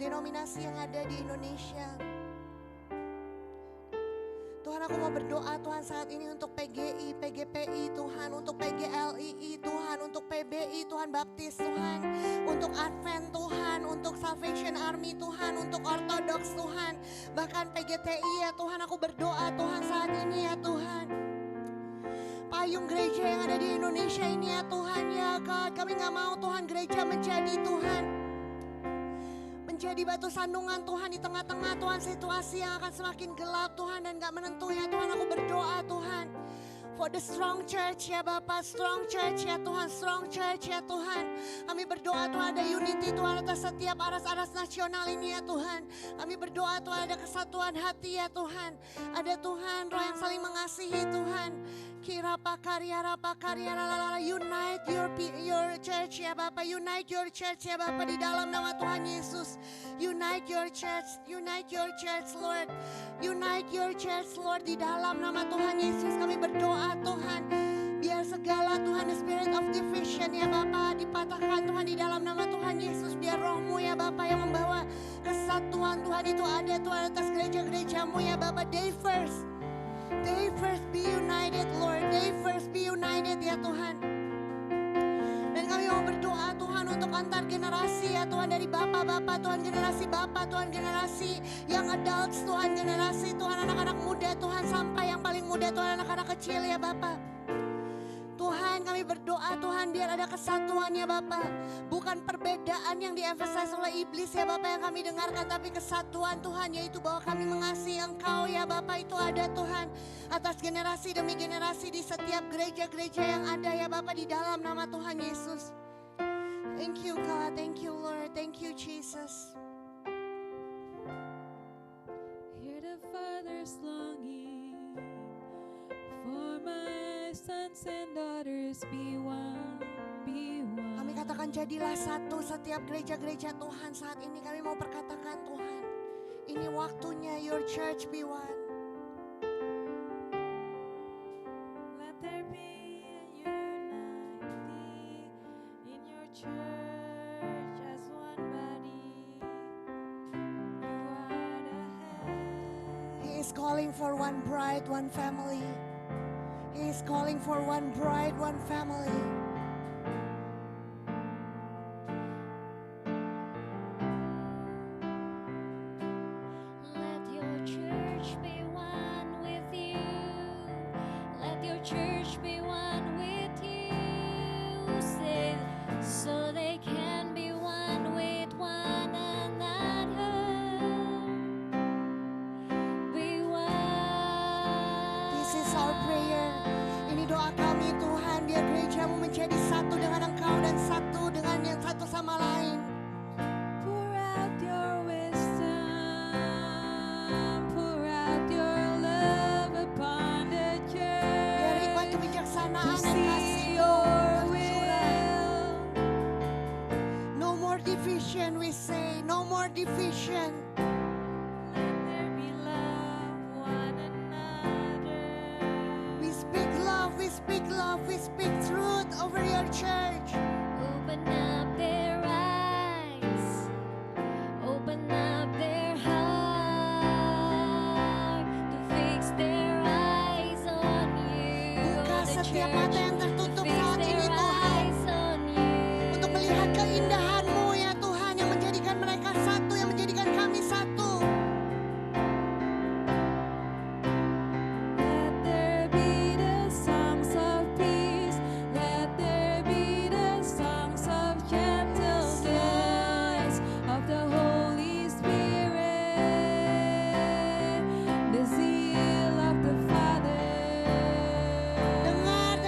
denominasi yang ada di Indonesia. Tuhan, aku mau berdoa Tuhan saat ini untuk PGI, PGPI Tuhan, untuk PGLII Tuhan, untuk PBI Tuhan, Baptis Tuhan, untuk Advent Tuhan, untuk Salvation Army Tuhan, untuk Orthodox Tuhan, bahkan PGTI ya Tuhan, aku berdoa Tuhan saat ini ya Tuhan. Payung gereja yang ada di Indonesia ini ya Tuhan ya God, kami gak mau Tuhan gereja menjadi Tuhan, menjadi batu sandungan Tuhan di tengah-tengah Tuhan situasi yang akan semakin gelap Tuhan dan gak menentu ya Tuhan. Aku berdoa Tuhan for the strong church ya Bapak, strong church ya Tuhan, strong church ya Tuhan. Kami berdoa Tuhan ada unity Tuhan atas setiap aras-aras nasional ini ya Tuhan. Kami berdoa Tuhan ada kesatuan hati ya Tuhan, ada Tuhan roh yang saling mengasihi Tuhan. Unite your church ya Bapak, unite your church ya Bapak di dalam nama Tuhan Yesus. Unite your church Lord, unite your church Lord di dalam nama Tuhan Yesus. Kami berdoa Tuhan, biar segala Tuhan the spirit of division ya Bapak dipatahkan Tuhan di dalam nama Tuhan Yesus. Biar rohmu ya Bapak yang membawa kesatuan Tuhan itu ada Tuhan atas gereja-gerejamu ya Bapak. They first be united Lord, they first be united ya Tuhan. Dan kami mau berdoa Tuhan untuk antar generasi ya Tuhan, dari bapak-bapak Tuhan, generasi bapak Tuhan, generasi yang adults Tuhan, generasi Tuhan anak-anak muda Tuhan, sampai yang paling muda Tuhan anak-anak kecil ya Bapak. Tuhan kami berdoa Tuhan biar ada kesatuan ya Bapak, bukan perbedaan yang di-emphasize oleh iblis ya Bapak yang kami dengarkan, tapi kesatuan Tuhan, yaitu bahwa kami mengasihi Engkau ya Bapak. Itu ada Tuhan atas generasi demi generasi di setiap gereja-gereja yang ada ya Bapak di dalam nama Tuhan Yesus. Thank you God, thank you Lord, thank you Jesus. Hear the Father's longing for my sons and daughters, be one, be one. Kami katakan jadilah satu setiap gereja-gereja Tuhan saat ini. Kami mau perkatakan Tuhan, ini waktunya your church be one. Let there be a unity in your church as one body. You are the head. He is calling for one bride, one family. He is calling for one bride, one family. Let your church be one with you. Let your church be one with you. Say, so they can be one with one another. Be one. This is our prayer. Ini doa kami Tuhan, biar gerejamu menjadi satu dengan Engkau dan satu dengan yang satu sama lain. Pour out your wisdom, pour out your love upon the Biar hikmat church kebijaksanaan to dan see kasih-Mu your tercurah. will. No more division we say, no more division. Let there be love one another. We speak love, we speak love, we speak truth over your church. Open up their eyes, open up their heart to fix their eyes on you. Buka The setiap mata church yang to tertutup fix saat ini their Tuhan, eyes on you. untuk melihat keindahan-Mu ya Tuhan, yang menjadikan mereka satu, yang menjadikan kami satu. Let there be the songs of peace. Let there be the songs of gentle voice of the Holy Spirit, the zeal of the Father. Dengar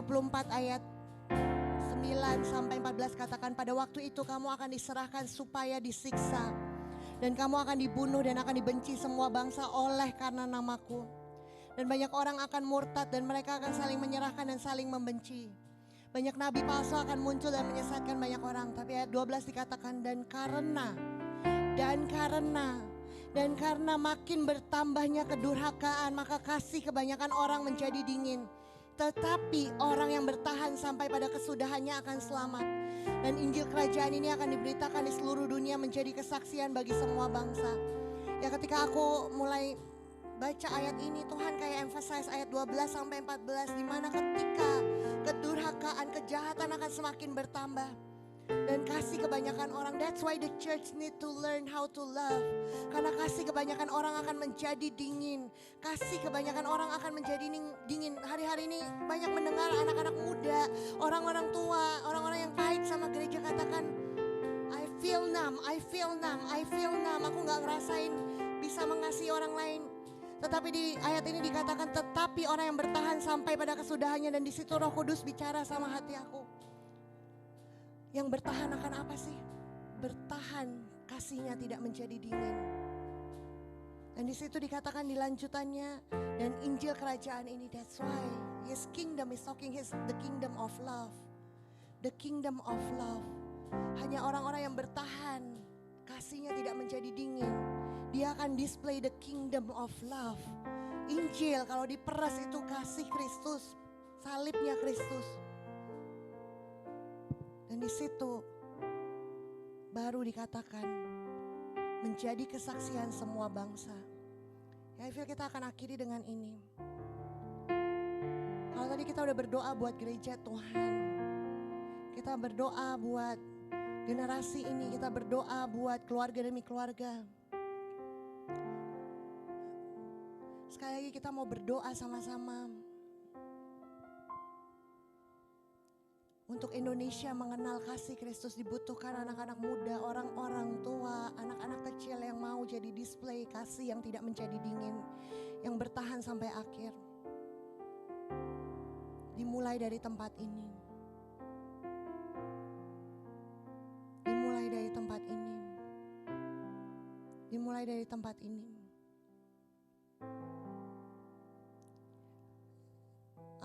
24 ayat 9 sampai 14 katakan, pada waktu itu kamu akan diserahkan supaya disiksa, dan kamu akan dibunuh dan akan dibenci semua bangsa oleh karena namaku. Dan banyak orang akan murtad dan mereka akan saling menyerahkan dan saling membenci. Banyak nabi palsu akan muncul dan menyesatkan banyak orang. Tapi ayat 12 dikatakan, dan karena makin bertambahnya kedurhakaan, maka kasih kebanyakan orang menjadi dingin. Tetapi orang yang bertahan sampai pada kesudahannya akan selamat. Dan Injil kerajaan ini akan diberitakan di seluruh dunia menjadi kesaksian bagi semua bangsa. Ya, ketika aku mulai baca ayat ini, Tuhan kayak emphasize ayat 12 sampai 14, di mana ketika kedurhakaan, kejahatan akan semakin bertambah dan kasih kebanyakan orang. That's why the church need to learn how to love. Karena kasih kebanyakan orang akan menjadi dingin. Kasih kebanyakan orang akan menjadi dingin. Hari-hari ini banyak mendengar anak-anak muda, orang-orang tua, orang-orang yang pahit sama gereja katakan, I feel numb. Aku gak ngerasain bisa mengasihi orang lain. Tetapi di ayat ini dikatakan, tetapi orang yang bertahan sampai pada kesudahannya. Dan di situ Roh Kudus bicara sama hati aku. Yang bertahan akan apa sih? Bertahan, kasihnya tidak menjadi dingin. Dan di situ dikatakan di lanjutannya, dan Injil kerajaan ini, that's why His kingdom is talking, the kingdom of love. The kingdom of love. Hanya orang-orang yang bertahan, kasihnya tidak menjadi dingin. Dia akan display the kingdom of love. Injil kalau diperas itu kasih Kristus, salibnya Kristus. Dan di situ baru dikatakan menjadi kesaksian semua bangsa. Ya, I feel kita akan akhiri dengan ini. Kalau tadi kita udah berdoa buat gereja Tuhan, kita berdoa buat generasi ini, kita berdoa buat keluarga demi keluarga. Sekali lagi kita mau berdoa sama-sama untuk Indonesia mengenal kasih Kristus. Dibutuhkan anak-anak muda, orang-orang tua, anak-anak kecil yang mau jadi display kasih yang tidak menjadi dingin, yang bertahan sampai akhir. Dimulai dari tempat ini. Dimulai dari tempat ini. Dimulai dari tempat ini.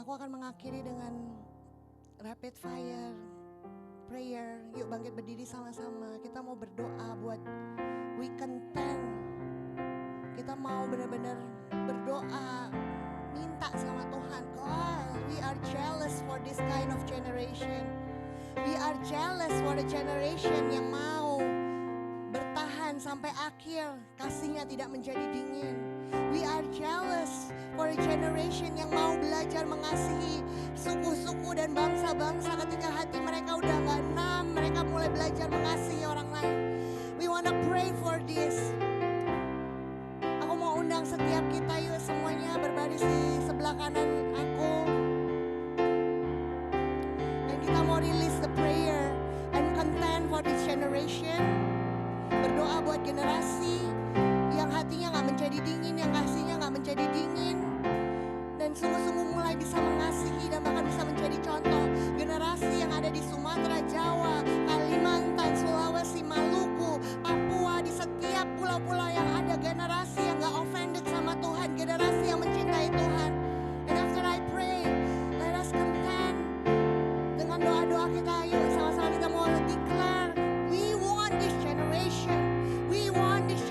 Aku akan mengakhiri dengan rapid fire prayer. Yuk bangkit berdiri sama-sama. Kita mau berdoa buat weekend 10. Kita mau benar-benar berdoa, minta sama Tuhan. God, we are jealous for this kind of generation. We are jealous for the generation yang mau bertahan sampai akhir, kasihnya tidak menjadi dingin. We are jealous for a generation yang mau belajar mengasihi suku-suku dan bangsa-bangsa. Ketika hati mereka udah gak numb, mereka mulai belajar mengasihi orang lain. We wanna pray for this. Aku mau undang setiap kita, yuk semuanya berbaris di sebelah kanan aku. Dan kita mau release the prayer and contend for this generation. Berdoa buat generasi yang hatinya gak menjadi dingin, yang kasihnya gak menjadi dingin, dan sungguh-sungguh mulai bisa mengasihi dan bahkan bisa menjadi contoh. Generasi yang ada di Sumatera, Jawa, Kalimantan, Sulawesi, Maluku, Papua, di setiap pulau-pulau yang ada generasi yang gak offended sama Tuhan, generasi yang mencintai Tuhan. And after I pray, let us contend dengan doa-doa kita. Yuk sama-sama kita mau declare, we want this generation, we want this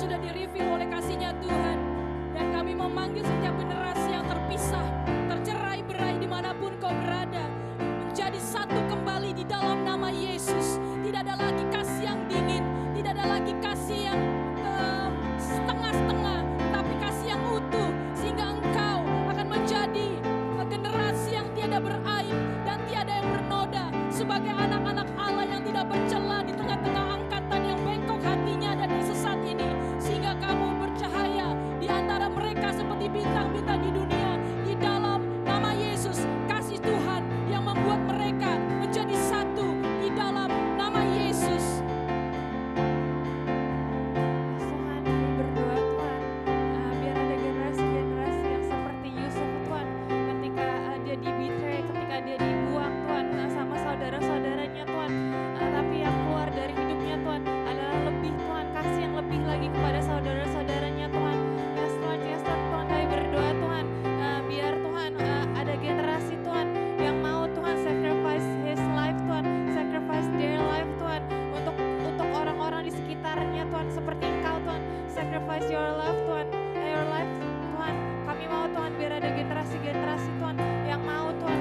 sudah di-refill oleh kasih-Nya Tuhan. Dan kami memanggil setiap generasi yang terpisah, tercerai-berai dimanapun kau berada, menjadi satu kembali di dalam nama Yesus. Tidak ada lagi kasih yang dingin, tidak ada lagi kasih yang setengah-setengah, tapi kasih yang utuh, sehingga engkau akan menjadi generasi yang tiada beraib dan tiada yang bernoda, sebagai anak-anak Allah yang tidak bercela di tengah-tengah angkatan yang bengkok hatinya dan sesat ini, sehingga kamu bercahaya di antara mereka seperti bintang-bintang di dunia. Di dalam nama Yesus, kasih Tuhan yang membuat mereka menjadi satu di dalam nama Yesus. Tuhan, kami berdoa Tuhan, biar ada generasi-generasi yang seperti Yusuf Tuhan, ketika dia di-betray, ketika dia dibuang Tuhan sama saudara-saudaranya Tuhan, tapi yang keluar dari hidupnya Tuhan adalah lebih Tuhan, kasih yang lebih lagi kepada saudara-saudaranya Tuhan. Yes Tuhan, kami berdoa Tuhan, biar Tuhan ada generasi Tuhan yang mau Tuhan sacrifice his life Tuhan, sacrifice their life Tuhan, untuk orang-orang di sekitarnya Tuhan, seperti Engkau Tuhan, sacrifice your life Tuhan, your life Tuhan. Kami mau Tuhan biar ada generasi-generasi Tuhan yang mau Tuhan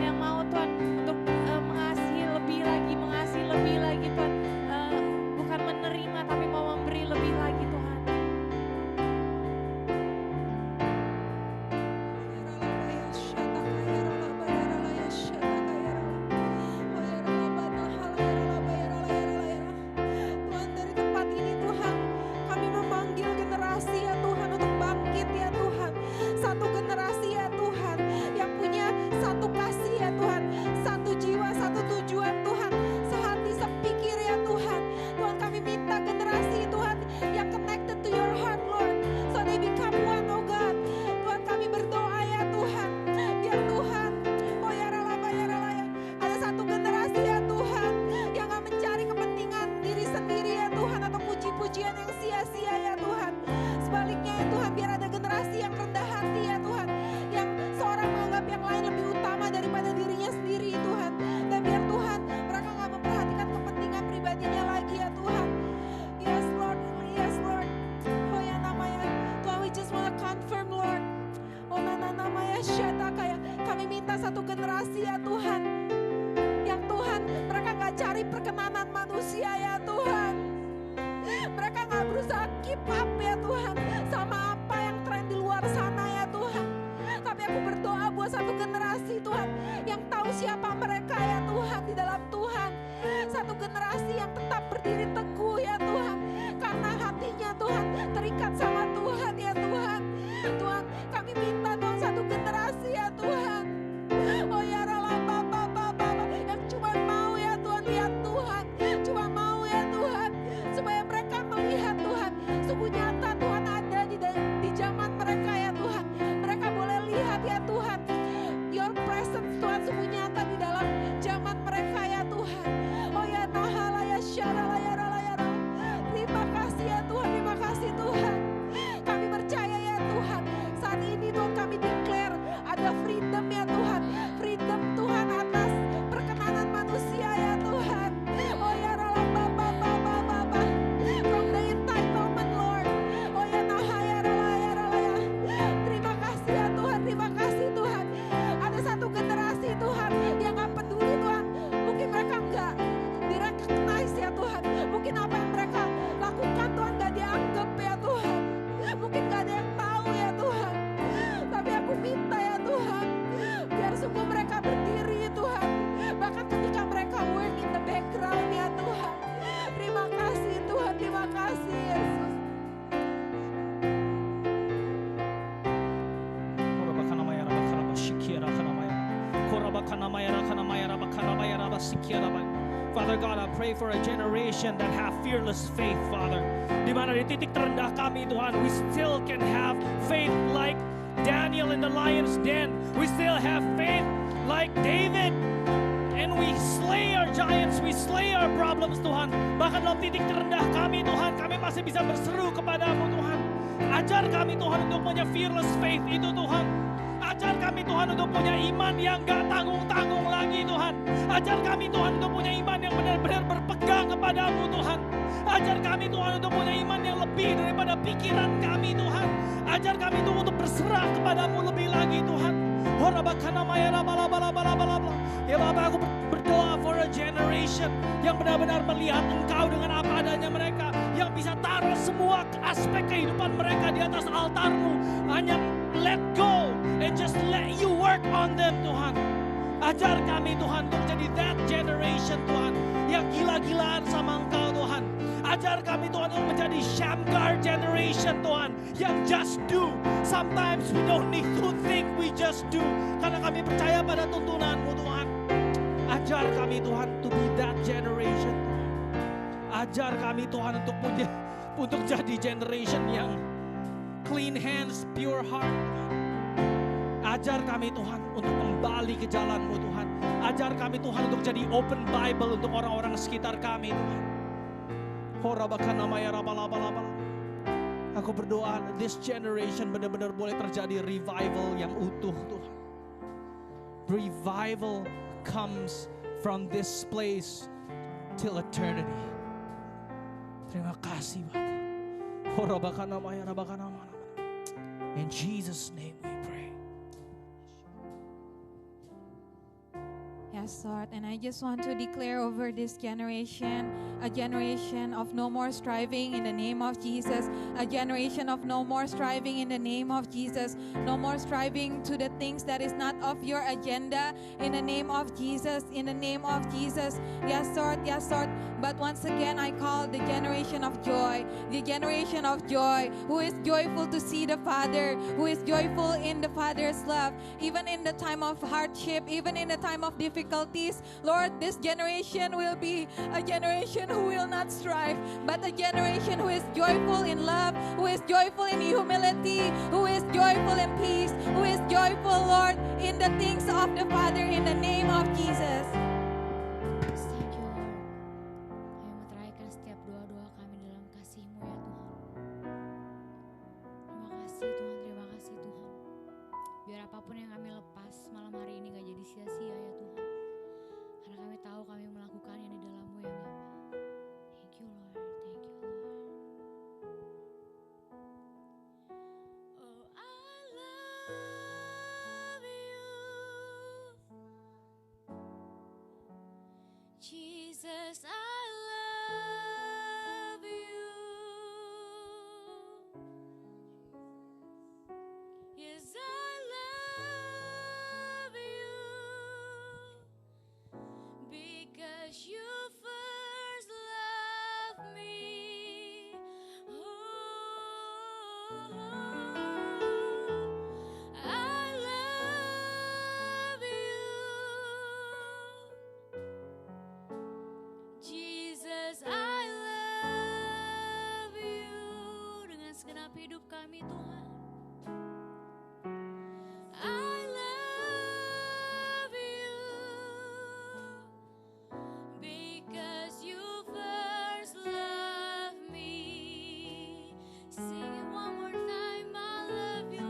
untuk mengasihi lebih lagi Tuhan, bukan menerima tapi mau memberi lebih lagi Tuhan. Tuhan, dari tempat ini Tuhan, kami memanggil generasi ya Tuhan untuk bangkit ya Tuhan. Satu generasi ya Tuhan yang punya satu kasih ya Tuhan, satu jiwa, satu tujuan Tuhan, sehati sepikir ya Tuhan. Tuhan, kami minta generasi Tuhan yang connected to your heart Lord, so they become one oh God. Tuhan, kami berdoa ya Tuhan, biar Tuhan, oh ya rala, ada satu generasi ya Tuhan yang gak mencari kepentingan diri sendiri ya Tuhan, atau puji-pujian yang sia-sia ya Tuhan. Sebaliknya ya Tuhan, biar ada generasi yang rendah hati ya Tuhan, yang seorang menganggap yang lain lebih utama daripada dirinya sendiri Tuhan. Dan biar Tuhan, mereka gak memperhatikan kepentingan pribadinya lagi ya Tuhan. Yes Lord, oh ya namanya Tuhan, we just wanna confirm Lord, oh namanya Syata, kayak kami minta satu generasi ya Tuhan, yang Tuhan mereka gak cari perkenanan manusia ya Tuhan, mereka gak berusaha keep up ya Tuhan sama apa yang tren di luar sana ya Tuhan. Tapi aku berdoa buat satu generasi Tuhan yang tahu siapa mereka ya Tuhan di dalam Tuhan. Satu generasi yang tetap berdiri teguh ya Tuhan, karena hatinya Tuhan terikat sama Tuhan ya Tuhan. Tuhan, kami minta Tuhan satu generasi ya Tuhan, oh ya rala Bapa, yang cuma mau ya Tuhan lihat Tuhan, cuma mau ya Tuhan, supaya mereka melihat Tuhan sungguh nyata Tuhan ada di zaman mereka ya Tuhan. Mereka boleh lihat ya Tuhan, your presence Tuhan sungguh nyata di dalam zaman mereka ya Tuhan. Oh ya nahala ya syarala ya rala ya rala. Terima kasih ya Tuhan, terima kasih Tuhan. Kami percaya ya Tuhan, saat ini Tuhan kami declare ada freedom ya Tuhan, freedom Tuhan atas perkenanan manusia ya Tuhan. Oh ya rala Bapa, from the entitlement Lord. Oh ya naha ya rala ya. Terima kasih ya Tuhan, terima kasih Tuhan. Ada satu generasi Tuhan yang gak peduli Tuhan, mungkin mereka gak di-recognize ya Tuhan, mungkin apa yang mereka lakukan Tuhan gak dianggap ya Tuhan, mungkin gak ada yang tahu ya Tuhan. Tapi aku minta ya Tuhan, biar sungguh mereka berdiri Tuhan, bahkan ketika mereka work in the background ya Tuhan. Terima kasih Tuhan, terima kasih Yesus. Father God, I pray for a generation that have fearless faith, Father. Di mana di titik terendah kami, Tuhan, we still can have faith like Daniel in the lion's den. We still have faith like David. And we slay our giants, we slay our problems, Tuhan. Bahkan dalam titik terendah kami, Tuhan, kami masih bisa berseru kepadamu, Tuhan. Ajar kami, Tuhan, untuk punya fearless faith itu, Tuhan. Ajar kami, Tuhan, untuk punya iman yang gak tanggung-tanggung lagi, Tuhan. Ajar kami, Tuhan, untuk punya iman yang benar-benar berpegang kepadamu, Tuhan. Ajar kami Tuhan untuk punya iman yang lebih daripada pikiran kami Tuhan. Ajar kami Tuhan untuk berserah kepadamu lebih lagi Tuhan. Ya Bapak, aku berdoa for a generation yang benar-benar melihat Engkau dengan apa adanya mereka, yang bisa taruh semua aspek kehidupan mereka di atas altar-Mu, hanya let go and just let you work on them Tuhan. Ajar kami Tuhan untuk jadi that generation Tuhan, yang gila-gilaan sama Engkau Tuhan. Ajar kami Tuhan untuk menjadi Shamgar generation Tuhan, yang just do. Sometimes we don't need to think, we just do. Karena kami percaya pada tuntunan-Mu Tuhan. Ajar kami Tuhan to be that generation Tuhan. Ajar kami Tuhan untuk jadi generation yang clean hands, pure heart. Ajar kami Tuhan untuk kembali ke jalan-Mu Tuhan. Ajar kami Tuhan untuk jadi open Bible untuk orang-orang sekitar kami Tuhan. Aku berdoa this generation benar-benar boleh terjadi revival yang utuh Tuhan. Revival comes from this place till eternity. Terima kasih Bapak. In Jesus' name we pray. Yes, Lord, and I just want to declare over this generation, a generation of no more striving in the name of Jesus, a generation of no more striving in the name of Jesus, no more striving to the things that is not of your agenda in the name of Jesus, in the name of Jesus. Yes, Lord, but once again I call the generation of joy, the generation of joy, who is joyful to see the Father, who is joyful in the Father's love, even in the time of hardship, even in the time of difficulties. Lord, this generation will be a generation who will not strive, but a generation who is joyful in love, who is joyful in humility, who is joyful in peace, who is joyful, Lord, in the things of the Father, in the name of Jesus. Thank you, Lord. Kami meteraikan setiap doa-doa kami dalam kasih-Mu ya Tuhan. Terima kasih Tuhan, terima kasih Tuhan. Biar apapun yang kami lepas malam hari ini gak jadi sia-sia ya Tuhan. Karena kami tahu kami melakukannya di dalam-Mu ya Bapa. Thank you Lord, thank you Lord. Oh, I love you, Jesus, I love you. Yes, I love you because you first loved me. Oh, I love you, Jesus, I love you. Dengan segenap hidup kami Tuhan, I love you because you first loved me. Sing it one more time. I love you,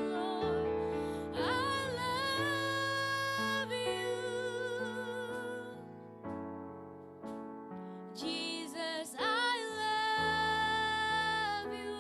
Lord. I love you, Jesus, I love you.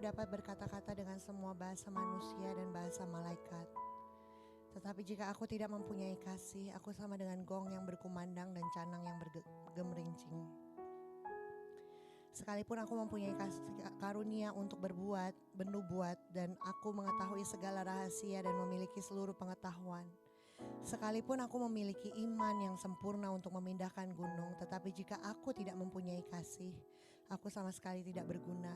dapat berkata-kata dengan semua bahasa manusia dan bahasa malaikat. Tetapi jika aku tidak mempunyai kasih, aku sama dengan gong yang berkumandang dan canang yang bergemerincing. Sekalipun aku mempunyai karunia untuk bernubuat, dan aku mengetahui segala rahasia dan memiliki seluruh pengetahuan. Sekalipun aku memiliki iman yang sempurna untuk memindahkan gunung, tetapi jika aku tidak mempunyai kasih, aku sama sekali tidak berguna.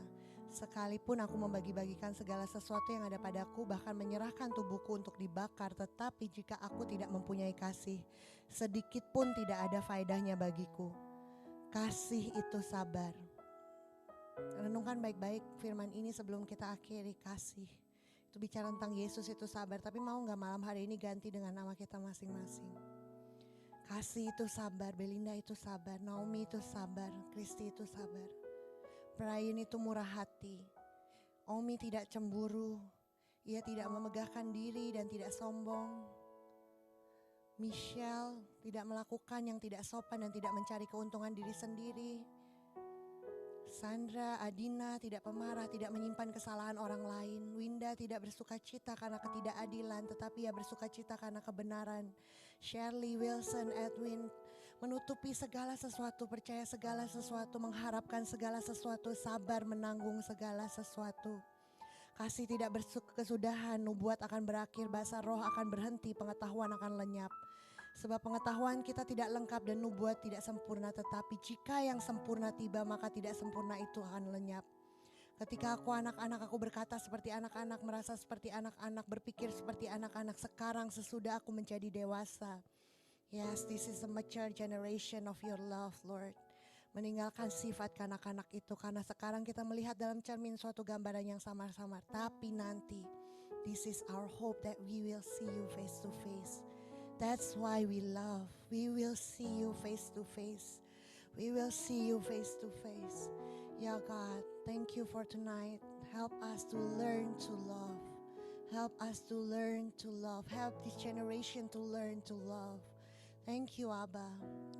Sekalipun aku membagi-bagikan segala sesuatu yang ada padaku, bahkan menyerahkan tubuhku untuk dibakar, tetapi jika aku tidak mempunyai kasih, sedikit pun tidak ada faedahnya bagiku. Kasih itu sabar. Renungkan baik-baik firman ini sebelum kita akhiri. Kasih itu bicara tentang Yesus itu sabar, tapi mau gak malam hari ini ganti dengan nama kita masing-masing. Kasih itu sabar, Belinda itu sabar, Naomi itu sabar, Kristi itu sabar, Brian itu murah hati, Omi tidak cemburu, ia tidak memegahkan diri dan tidak sombong, Michelle tidak melakukan yang tidak sopan dan tidak mencari keuntungan diri sendiri, Sandra, Adina tidak pemarah, tidak menyimpan kesalahan orang lain. Winda tidak bersuka cita karena ketidakadilan, tetapi ia bersuka cita karena kebenaran. Shirley, Wilson, Edwin menutupi segala sesuatu, percaya segala sesuatu, mengharapkan segala sesuatu, sabar menanggung segala sesuatu. Kasih tidak berkesudahan, nubuat akan berakhir, bahasa roh akan berhenti, pengetahuan akan lenyap. Sebab pengetahuan kita tidak lengkap dan nubuat tidak sempurna, tetapi jika yang sempurna tiba maka tidak sempurna itu akan lenyap. Ketika aku anak-anak, aku berkata seperti anak-anak, merasa seperti anak-anak, berpikir seperti anak-anak. Sekarang sesudah aku menjadi dewasa. Yes, this is a mature generation of your love, Lord. Meninggalkan sifat kanak-kanak itu, karena sekarang kita melihat dalam cermin suatu gambaran yang samar-samar. Tapi nanti, this is our hope that we will see you face to face. That's why we love. We will see you face to face. We will see you face to face. Ya God, thank you for tonight. Help us to learn to love. Help us to learn to love. Help this generation to learn to love. Thank you, Abba.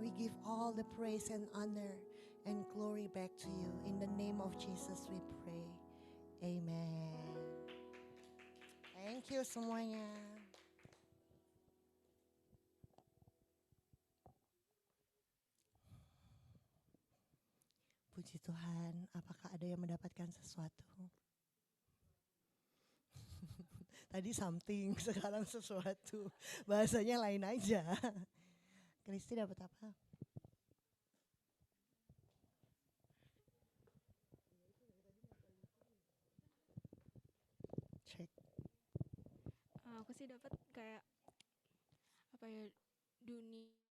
We give all the praise and honor and glory back to you. In the name of Jesus we pray. Amen. Thank you semuanya. Puji Tuhan, apakah ada yang mendapatkan sesuatu? Tadi something, sekarang sesuatu. Bahasanya lain aja. Kristi dapat apa? Cek. Aku sih dapat kayak apa ya, dunia